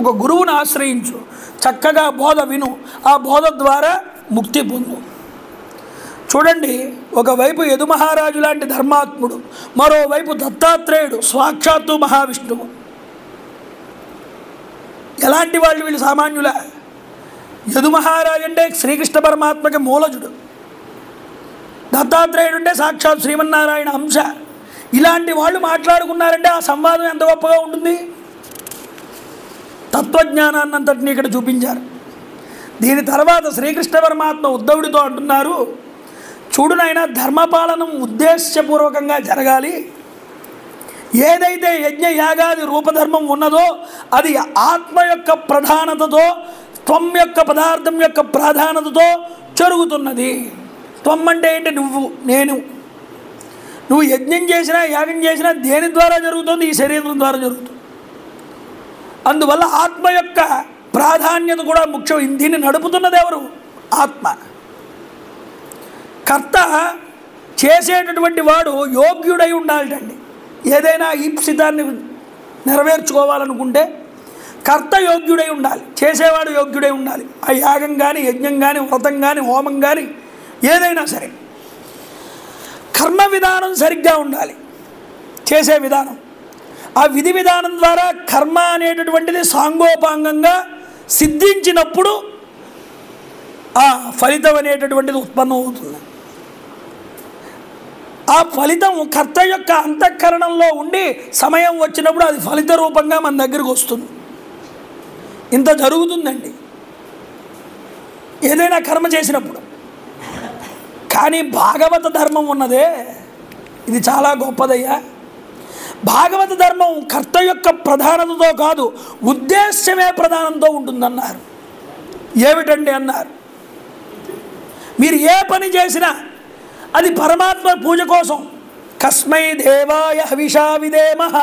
S1: ఒక గురువుని ఆశ్రయించు, చక్కగా బోధ విను, ఆ బోధ ద్వారా ముక్తి పొందు. చూడండి, ఒకవైపు యదు మహారాజు లాంటి ధర్మాత్ముడు, మరోవైపు దత్తాత్రేయుడు సాక్షాత్తు మహావిష్ణువు. ఎలాంటి వాళ్ళు వీళ్ళు? సామాన్యుల? యదు మహారాజు అంటే శ్రీకృష్ణ పరమాత్మకి మూలజుడు, దత్తాత్రేయుడు అంటే సాక్షాత్ శ్రీమన్నారాయణ అంశ. ఇలాంటి వాళ్ళు మాట్లాడుకున్నారంటే ఆ సంవాదం ఎంత గొప్పగా ఉంటుంది. తత్వజ్ఞానాన్నంతటిని ఇక్కడ చూపించారు. దీని తర్వాత శ్రీకృష్ణ పరమాత్మ ఉద్ధవుడితో అంటున్నారు, చూడు నాయనా, ధర్మపాలనం ఉద్దేశపూర్వకంగా జరగాలి. ఏదైతే యజ్ఞ యాగాది రూపధర్మం ఉన్నదో అది ఆత్మ యొక్క ప్రధానతతో, త్వం యొక్క పదార్థం యొక్క ప్రాధాన్యతతో జరుగుతున్నది. త్వం అంటే ఏంటి? నువ్వు, నేను. నువ్వు యజ్ఞం చేసినా యాగం చేసినా దేని ద్వారా జరుగుతుంది? ఈ శరీరం ద్వారా జరుగుతుంది. అందువల్ల ఆత్మ యొక్క ప్రాధాన్యత కూడా ముఖ్యం. దీన్ని నడుపుతున్నది ఎవరు? ఆత్మ. కర్త చేసేటటువంటి వాడు యోగ్యుడై ఉండాలండి. ఏదైనా ఈప్సితాన్ని నెరవేర్చుకోవాలనుకుంటే కర్త యోగ్యుడై ఉండాలి, చేసేవాడు యోగ్యుడై ఉండాలి. ఆ యాగం కానీ, యజ్ఞం కానీ, వ్రతం కానీ, హోమం కానీ ఏదైనా సరే కర్మ విధానం సరిగ్గా ఉండాలి, చేసే విధానం. ఆ విధి విధానం ద్వారా కర్మ అనేటటువంటిది సాంగోపాంగంగా సిద్ధించినప్పుడు ఆ ఫలితం అనేటటువంటిది ఉత్పన్నం అవుతుంది. ఆ ఫలితం కర్త యొక్క అంతఃకరణంలో ఉండి సమయం వచ్చినప్పుడు అది ఫలిత రూపంగా మన దగ్గరికి వస్తుంది. ఇంత జరుగుతుందండి ఏదైనా కర్మ చేసినప్పుడు. కానీ భాగవత ధర్మం ఉన్నదే, ఇది చాలా గొప్పదయ్యా. భాగవత ధర్మం కర్త యొక్క ప్రధానతతో కాదు, ఉద్దేశ్యమే ప్రధానంతో ఉంటుందన్నారు. ఏమిటండి అన్నారు, మీరు ఏ పని చేసినా అది పరమాత్మ పూజ కోసం. కస్మై దేవాయ హవిషా విదేమః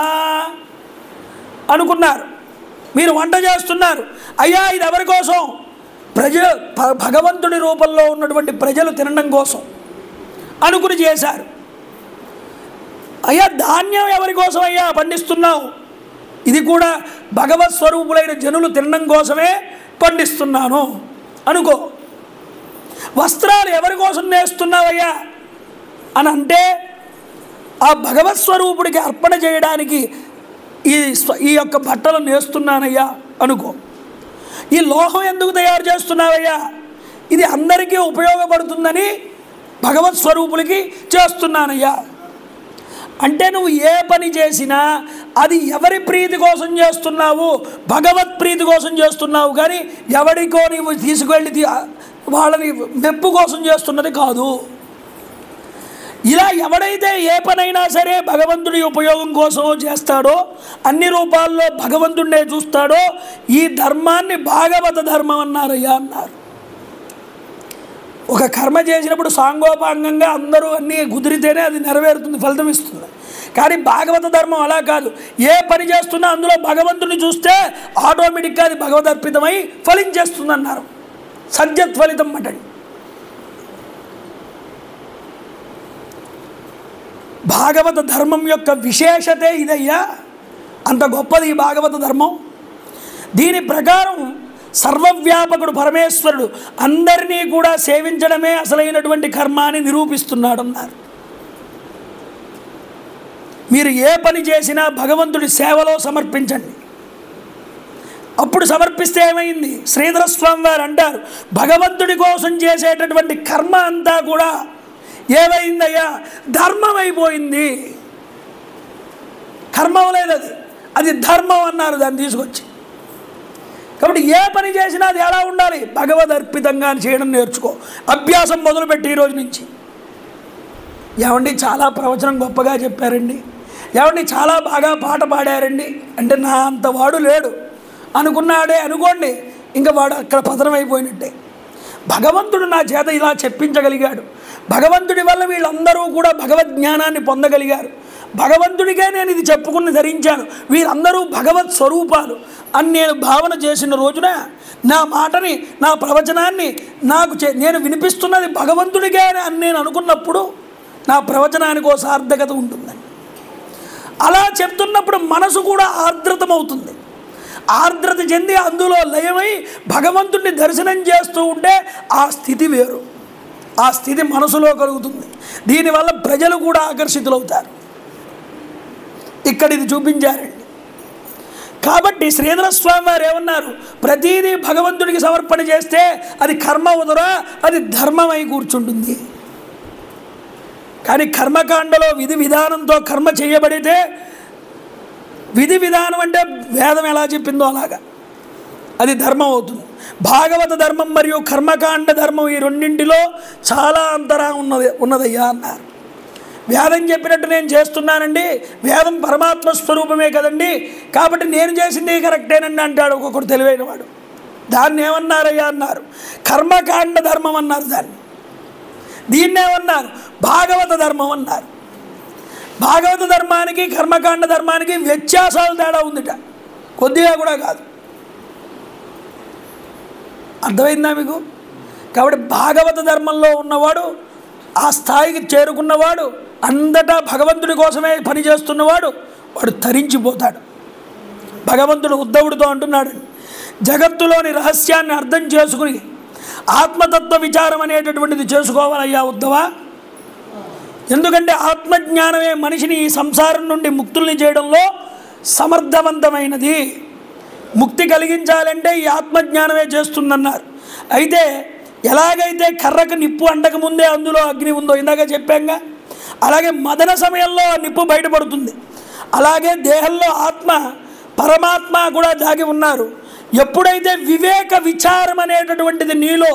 S1: అనుకున్నారు. మీరు వంట చేస్తున్నారు, అయ్యా ఇది ఎవరి కోసం? భగవంతుడి రూపంలో ఉన్నటువంటి ప్రజలు తినడం కోసం అనుకుని చేశారు. అయ్యా ధాన్యం ఎవరి కోసం అయ్యా పండిస్తున్నావు? ఇది కూడా భగవత్ స్వరూపులైన జనులు తినడం కోసమే పండిస్తున్నాను అనుకో. వస్త్రాలు ఎవరి కోసం నేస్తున్నావయ్యా అని అంటే ఆ భగవత్ స్వరూపుడికి అర్పణ చేయడానికి ఈ యొక్క బట్టలు నేస్తున్నానయ్యా అనుకో. ఈ లోహం ఎందుకు తయారు చేస్తున్నావయ్యా? ఇది అందరికీ ఉపయోగపడుతుందని భగవత్ స్వరూపులకి చేస్తున్నానయ్యా. అంటే నువ్వు ఏ పని చేసినా అది ఎవరి ప్రీతి కోసం చేస్తున్నావు? భగవత్ ప్రీతి కోసం చేస్తున్నావు, కానీ ఎవరికో నీవు తీసుకెళ్ళి వాళ్ళని మెప్పు కోసం చేస్తున్నది కాదు. ఇలా ఎవడైతే ఏ పనైనా సరే భగవంతుడి ఉపయోగం కోసం చేస్తాడో, అన్ని రూపాల్లో భగవంతుడినే చూస్తాడో, ఈ ధర్మాన్ని భాగవత ధర్మం అన్నారయ్యా అన్నారు. ఒక కర్మ చేసినప్పుడు సాంగోపాంగంగా అందరూ అన్నీ కుదిరితేనే అది నెరవేరుతుంది, ఫలితం ఇస్తుంది. కానీ భాగవత ధర్మం అలా కాదు. ఏ పని చేస్తున్నా అందులో భగవంతుడిని చూస్తే ఆటోమేటిక్గా అది భగవదర్పితమై ఫలించేస్తుంది అన్నారు. సద్యత్ ఫలితం అటండి. భాగవత ధర్మం యొక్క విశేషతే ఇదయ్యా, అంత గొప్పది ఈ భాగవత ధర్మం. దీని ప్రకారం సర్వవ్యాపకుడు పరమేశ్వరుడు అందరినీ కూడా సేవించడమే అసలైనటువంటి కర్మ అని నిరూపిస్తున్నాడు అన్నారు. మీరు ఏ పని చేసినా భగవంతుడి సేవలో సమర్పించండి. అప్పుడు సమర్పిస్తే ఏమైంది? శ్రీధర స్వామి వారు అంటారు, భగవంతుడి కోసం చేసేటటువంటి కర్మ అంతా కూడా ఏమైందయ్యా? ధర్మం అయిపోయింది. కర్మం లేదు, అది ధర్మం అన్నారు దాన్ని తీసుకొచ్చి. కాబట్టి ఏ పని చేసినా అది ఎలా ఉండాలి? భగవద్ అర్పితంగా చేయడం నేర్చుకో. అభ్యాసం మొదలుపెట్టి ఈరోజు నుంచి. ఏమండి చాలా ప్రవచనం గొప్పగా చెప్పారండి, ఏమండి చాలా బాగా పాట పాడారండి అంటే నా అంత వాడు లేడు అనుకున్నాడే అనుకోండి, ఇంకా వాడు అక్కడ పతనం అయిపోయినట్టే. భగవంతుడు నా చేత ఇలా చెప్పించగలిగాడు, భగవంతుడి వల్ల వీళ్ళందరూ కూడా భగవద్ జ్ఞానాన్ని పొందగలిగారు, భగవంతుడికే నేను ఇది చెప్పుకుని ధరించాను, వీరందరూ భగవత్ స్వరూపాలు అని నేను భావన చేసిన రోజున నా మాటని, నా ప్రవచనాన్ని నేను వినిపిస్తున్నది భగవంతుడికే అని నేను అనుకున్నప్పుడు నా ప్రవచనానికి ఓ సార్థకత ఉంటుందని. అలా చెప్తున్నప్పుడు మనసు కూడా ఆర్ద్రతమవుతుంది. ఆర్ద్రత చెంది అందులో లయమై భగవంతుడిని దర్శనం చేస్తూ ఉంటే ఆ స్థితి వేరు, ఆ స్థితి మనసులో కలుగుతుంది. దీనివల్ల ప్రజలు కూడా ఆకర్షితులవుతారు. ఇక్కడ ఇది చూపించారండి. కాబట్టి శ్రీధర స్వామి వారు ఏమన్నారు, ప్రతీదీ భగవంతుడికి సమర్పణ చేస్తే అది కర్మ ఉదరా, అది ధర్మమై కూర్చుంటుంది. కానీ కర్మకాండలో విధి విధానంతో కర్మ చేయబడితే, విధి విధానం అంటే వేదం ఎలా చెప్పిందో అలాగా అది ధర్మం అవుతుంది. భాగవత ధర్మం మరియు కర్మకాండ ధర్మం ఈ రెండింటిలో చాలా అంతరం ఉన్నదయ్యా అన్నారు. వేదం చెప్పినట్టు నేను చేస్తున్నానండి, వేదం పరమాత్మ స్వరూపమే కదండి, కాబట్టి నేను చేసింది కరెక్టేనండి అంటాడు ఒక్కొక్కడు తెలివైన వాడు. దాన్ని ఏమన్నారయ్యా అన్నారు, కర్మకాండ ధర్మం అన్నారు. దీన్నేమన్నారు, భాగవత ధర్మం అన్నారు. భాగవత ధర్మానికి కర్మకాండ ధర్మానికి వ్యత్యాసాలు తేడా ఉందిట, కొద్దిగా కూడా కాదు. అర్థమైందా మీకు? కాబట్టి భాగవత ధర్మంలో ఉన్నవాడు, ఆ స్థాయికి చేరుకున్నవాడు, అంతటా భగవంతుడి కోసమే పనిచేస్తున్నవాడు, వాడు తరించిపోతాడు. భగవంతుడు ఉద్ధవుడితో అంటున్నాడు, జగత్తులోని రహస్యాన్ని అర్థం చేసుకుని ఆత్మతత్వ విచారం అనేటటువంటిది చేసుకోవాలయ్యా ఉద్ధవా. ఎందుకంటే ఆత్మజ్ఞానమే మనిషిని ఈ సంసారం నుండి ముక్తుల్ని చేయడంలో సమర్థవంతమైనది. ముక్తి కలిగించాలంటే ఈ ఆత్మజ్ఞానమే చేస్తుందన్నారు. అయితే ఎలాగైతే కర్రకు నిప్పు అంటకముందే అందులో అగ్ని ఉందో ఇందాక చెప్పాంగా, అలాగే మదన సమయంలో నిప్పు బయటపడుతుంది. అలాగే దేహంలో ఆత్మ పరమాత్మ కూడా దాగి ఉన్నారు. ఎప్పుడైతే వివేక విచారం అనేటటువంటిది నీలో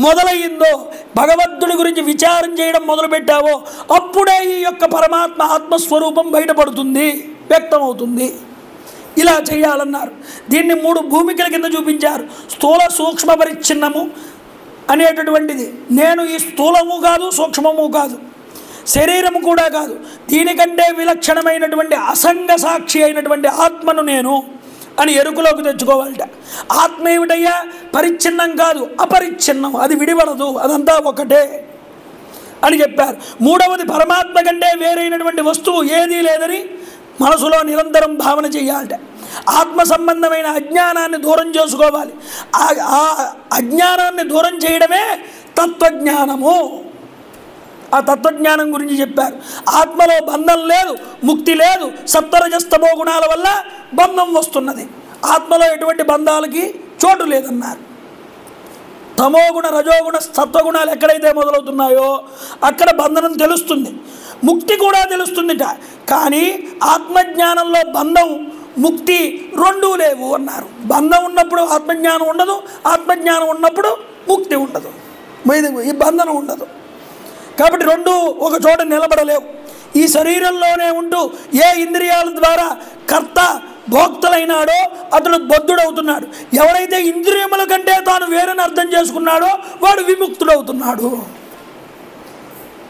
S1: మొదలయ్యిందో, భగవంతుడి గురించి విచారం చేయడం మొదలుపెట్టావో, అప్పుడే ఈ యొక్క పరమాత్మ ఆత్మస్వరూపం బయటపడుతుంది, వ్యక్తమవుతుంది. ఇలా చేయాలన్నారు. దీన్ని 3 భూమికల కింద చూపించారు. స్థూల సూక్ష్మ పరిచ్ఛిన్నము అనేటటువంటిది. నేను ఈ స్థూలము కాదు, సూక్ష్మము కాదు, శరీరము కూడా కాదు, దీనికంటే విలక్షణమైనటువంటి అసంగ సాక్షి అయినటువంటి ఆత్మను నేను అని ఎరుకులోకి తెచ్చుకోవాలట. ఆత్మ ఏమిటయ్యా, పరిచ్ఛిన్నం కాదు, అపరిచ్ఛిన్నం, అది విడిపడదు, అదంతా ఒకటే అని చెప్పారు. మూడవది, పరమాత్మ కంటే వేరైనటువంటి వస్తువు ఏదీ లేదని మనసులో నిరంతరం భావన చేయాలట. ఆత్మ సంబంధమైన అజ్ఞానాన్ని దూరం చేసుకోవాలి. ఆ అజ్ఞానాన్ని దూరం చేయడమే తత్వజ్ఞానము. ఆ తత్వజ్ఞానం గురించి చెప్పారు. ఆత్మలో బంధం లేదు, ముక్తి లేదు. సత్వరజస్తమో గుణాల వల్ల బంధం వస్తున్నది. ఆత్మలో ఎటువంటి బంధాలకి చోటు లేదన్నారు. తమోగుణ, రజోగుణ, సత్వగుణాలు ఎక్కడైతే మొదలవుతున్నాయో అక్కడ బంధనం తెలుస్తుంది, ముక్తి కూడా తెలుస్తుందిట. కానీ ఆత్మజ్ఞానంలో బంధం, ముక్తి రెండూ లేవు అన్నారు. బంధం ఉన్నప్పుడు ఆత్మజ్ఞానం ఉండదు, ఆత్మజ్ఞానం ఉన్నప్పుడు ముక్తి ఉండదు, ఈ బంధనం ఉండదు. కాబట్టి రెండు ఒక చోట నిలబడలేవు. ఈ శరీరంలోనే ఉంటూ ఏ ఇంద్రియాల ద్వారా కర్త భోక్తలైనాడో అతడు బద్ధుడవుతున్నాడు. ఎవరైతే ఇంద్రియముల కంటే తాను వేరని అర్థం చేసుకున్నాడో వాడు విముక్తుడవుతున్నాడు.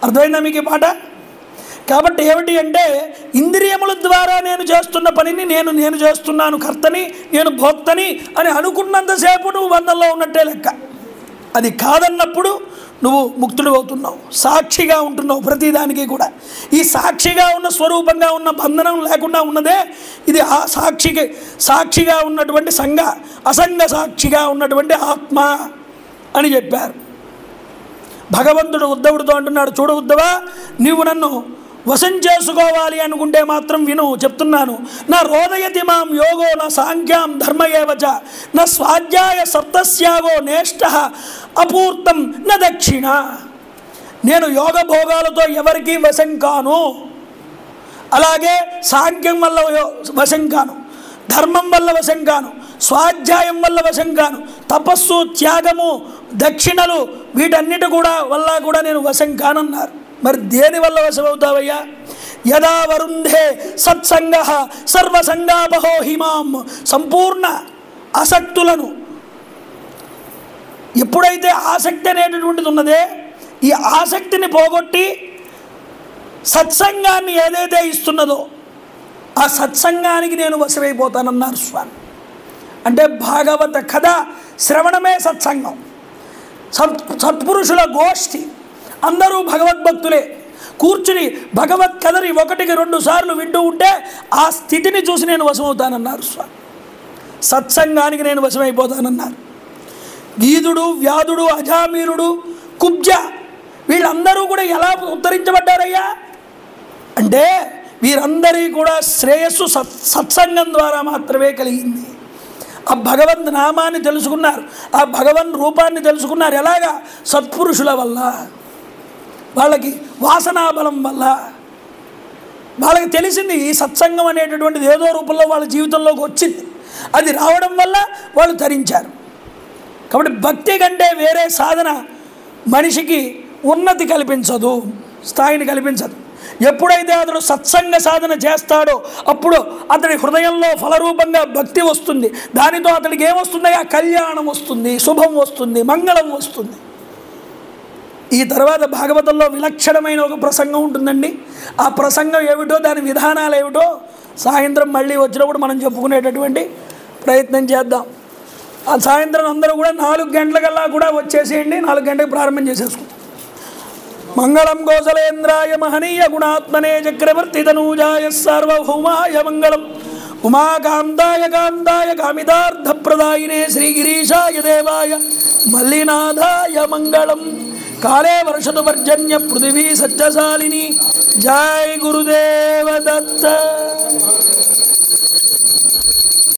S1: అర్థమైందా మీకు ఈ మాట? కాబట్టి ఏమిటి అంటే, ఇంద్రియముల ద్వారా నేను చేస్తున్న పనిని నేను చేస్తున్నాను, కర్తని, నేను భోక్తని అని అనుకున్నంతసేపు నువ్వు బంధంలో ఉన్నట్టే లెక్క. అది కాదన్నప్పుడు నువ్వు ముక్తుడు అవుతున్నావు, సాక్షిగా ఉంటున్నావు ప్రతిదానికి కూడా. ఈ సాక్షిగా ఉన్న స్వరూపంగా ఉన్న బంధనం లేకుండా ఉన్నదే ఇది ఆ సాక్షిగా ఉన్నటువంటి అసంగ సాక్షిగా ఉన్నటువంటి ఆత్మ అని చెప్పారు. భగవంతుడు ఉద్ధవుడితో అంటున్నాడు, చూడు ఉద్ధవా, నీవు నన్ను వశం చేసుకోవాలి అనుకుంటే మాత్రం విను, చెప్తున్నాను. నా రోదయతి మాం యోగో నా సాంఖ్యాం ధర్మయేవచ నా స్వాధ్యాయ సప్తస్యాగో నేష్ట అపూర్తం నా దక్షిణ. నేను యోగ భోగాలతో ఎవరికీ వశం కాను, అలాగే సాంఖ్యం వల్ల వశం కాను, ధర్మం వల్ల వశం కాను, స్వాధ్యాయం వల్ల వశం కాను, తపస్సు, త్యాగము, దక్షిణలు వీటన్నిటి వల్ల కూడా నేను వశం కానన్నారు. మరి దేని వల్ల వశమవుతావయ్యా? యదా వరుంధే సత్సంగ సర్వసంగాపహో హిమాం. సంపూర్ణ ఆసక్తులను ఎప్పుడైతే ఆసక్తి అనేటటువంటిది ఉన్నదే, ఈ ఆసక్తిని పోగొట్టి సత్సంగాన్ని ఏదైతే ఇస్తున్నదో ఆ సత్సంగానికి నేను వశమైపోతానన్నారు స్వామి. అంటే భాగవత కథ శ్రవణమే సత్సంగం, సత్పురుషుల గోష్ఠి, అందరూ భగవద్భక్తులే. కూర్చుని భగవత్ కథని 1-2 సార్లు వింటూ ఉంటే ఆ స్థితిని చూసి నేను వశమవుతానన్నారు స్వామి. సత్సంగానికి నేను వశమైపోతానన్నారు. గీదుడు, వ్యాధుడు, అజామీరుడు, కుబ్జ వీళ్ళందరూ కూడా ఎలా ఉద్ధరించబడ్డారయ్యా అంటే, వీరందరి కూడా శ్రేయస్సు సత్సంగం ద్వారా మాత్రమే కలిగింది. ఆ భగవంత్ నామాన్ని తెలుసుకున్నారు, ఆ భగవన్ రూపాన్ని తెలుసుకున్నారు. ఎలాగా? సత్పురుషుల వల్ల, వాళ్ళకి వాసనాబలం వల్ల వాళ్ళకి తెలిసింది ఈ సత్సంగం అనేటటువంటిది ఏదో రూపంలో వాళ్ళ జీవితంలోకి వచ్చింది. అది రావడం వల్ల వాళ్ళు తరించారు. కాబట్టి భక్తి కంటే వేరే సాధన మనిషికి ఉన్నతి కల్పించదు, స్థాయిని కల్పించదు. ఎప్పుడైతే అతడు సత్సంగ సాధన చేస్తాడో అప్పుడు అతడి హృదయంలో ఫలరూపంగా భక్తి వస్తుంది. దానితో అతడికి ఏమొస్తుంది? ఆ కళ్యాణం వస్తుంది, శుభం వస్తుంది, మంగళం వస్తుంది. ఈ తర్వాత భాగవతంలో విలక్షణమైన ఒక ప్రసంగం ఉంటుందండి. ఆ ప్రసంగం ఏమిటో, దాని విధానాలు ఏమిటో సాయంత్రం మళ్ళీ వచ్చినప్పుడు మనం చెప్పుకునేటటువంటి ప్రయత్నం చేద్దాం. ఆ సాయంత్రం అందరూ కూడా 4 గంటలకల్లా కూడా వచ్చేసేయండి. 4 గంటలకు ప్రారంభం చేసేసుకుంటాం. మంగళం కౌసలేంద్రాయ మహనీయ గుణాత్మనే చక్రవర్తి తనూజాయ సార్వభౌమాయ మంగళం ఉమాకాంతాయ కాంతాయ కామితార్థప్రదాయినే శ్రీగిరీశాయ దేవాయ మల్లినాథాయ మంగళం. కాలే వర్షతు పర్జన్య పృథివీ సత్యశాలిని. జై గురుదేవ దత్త.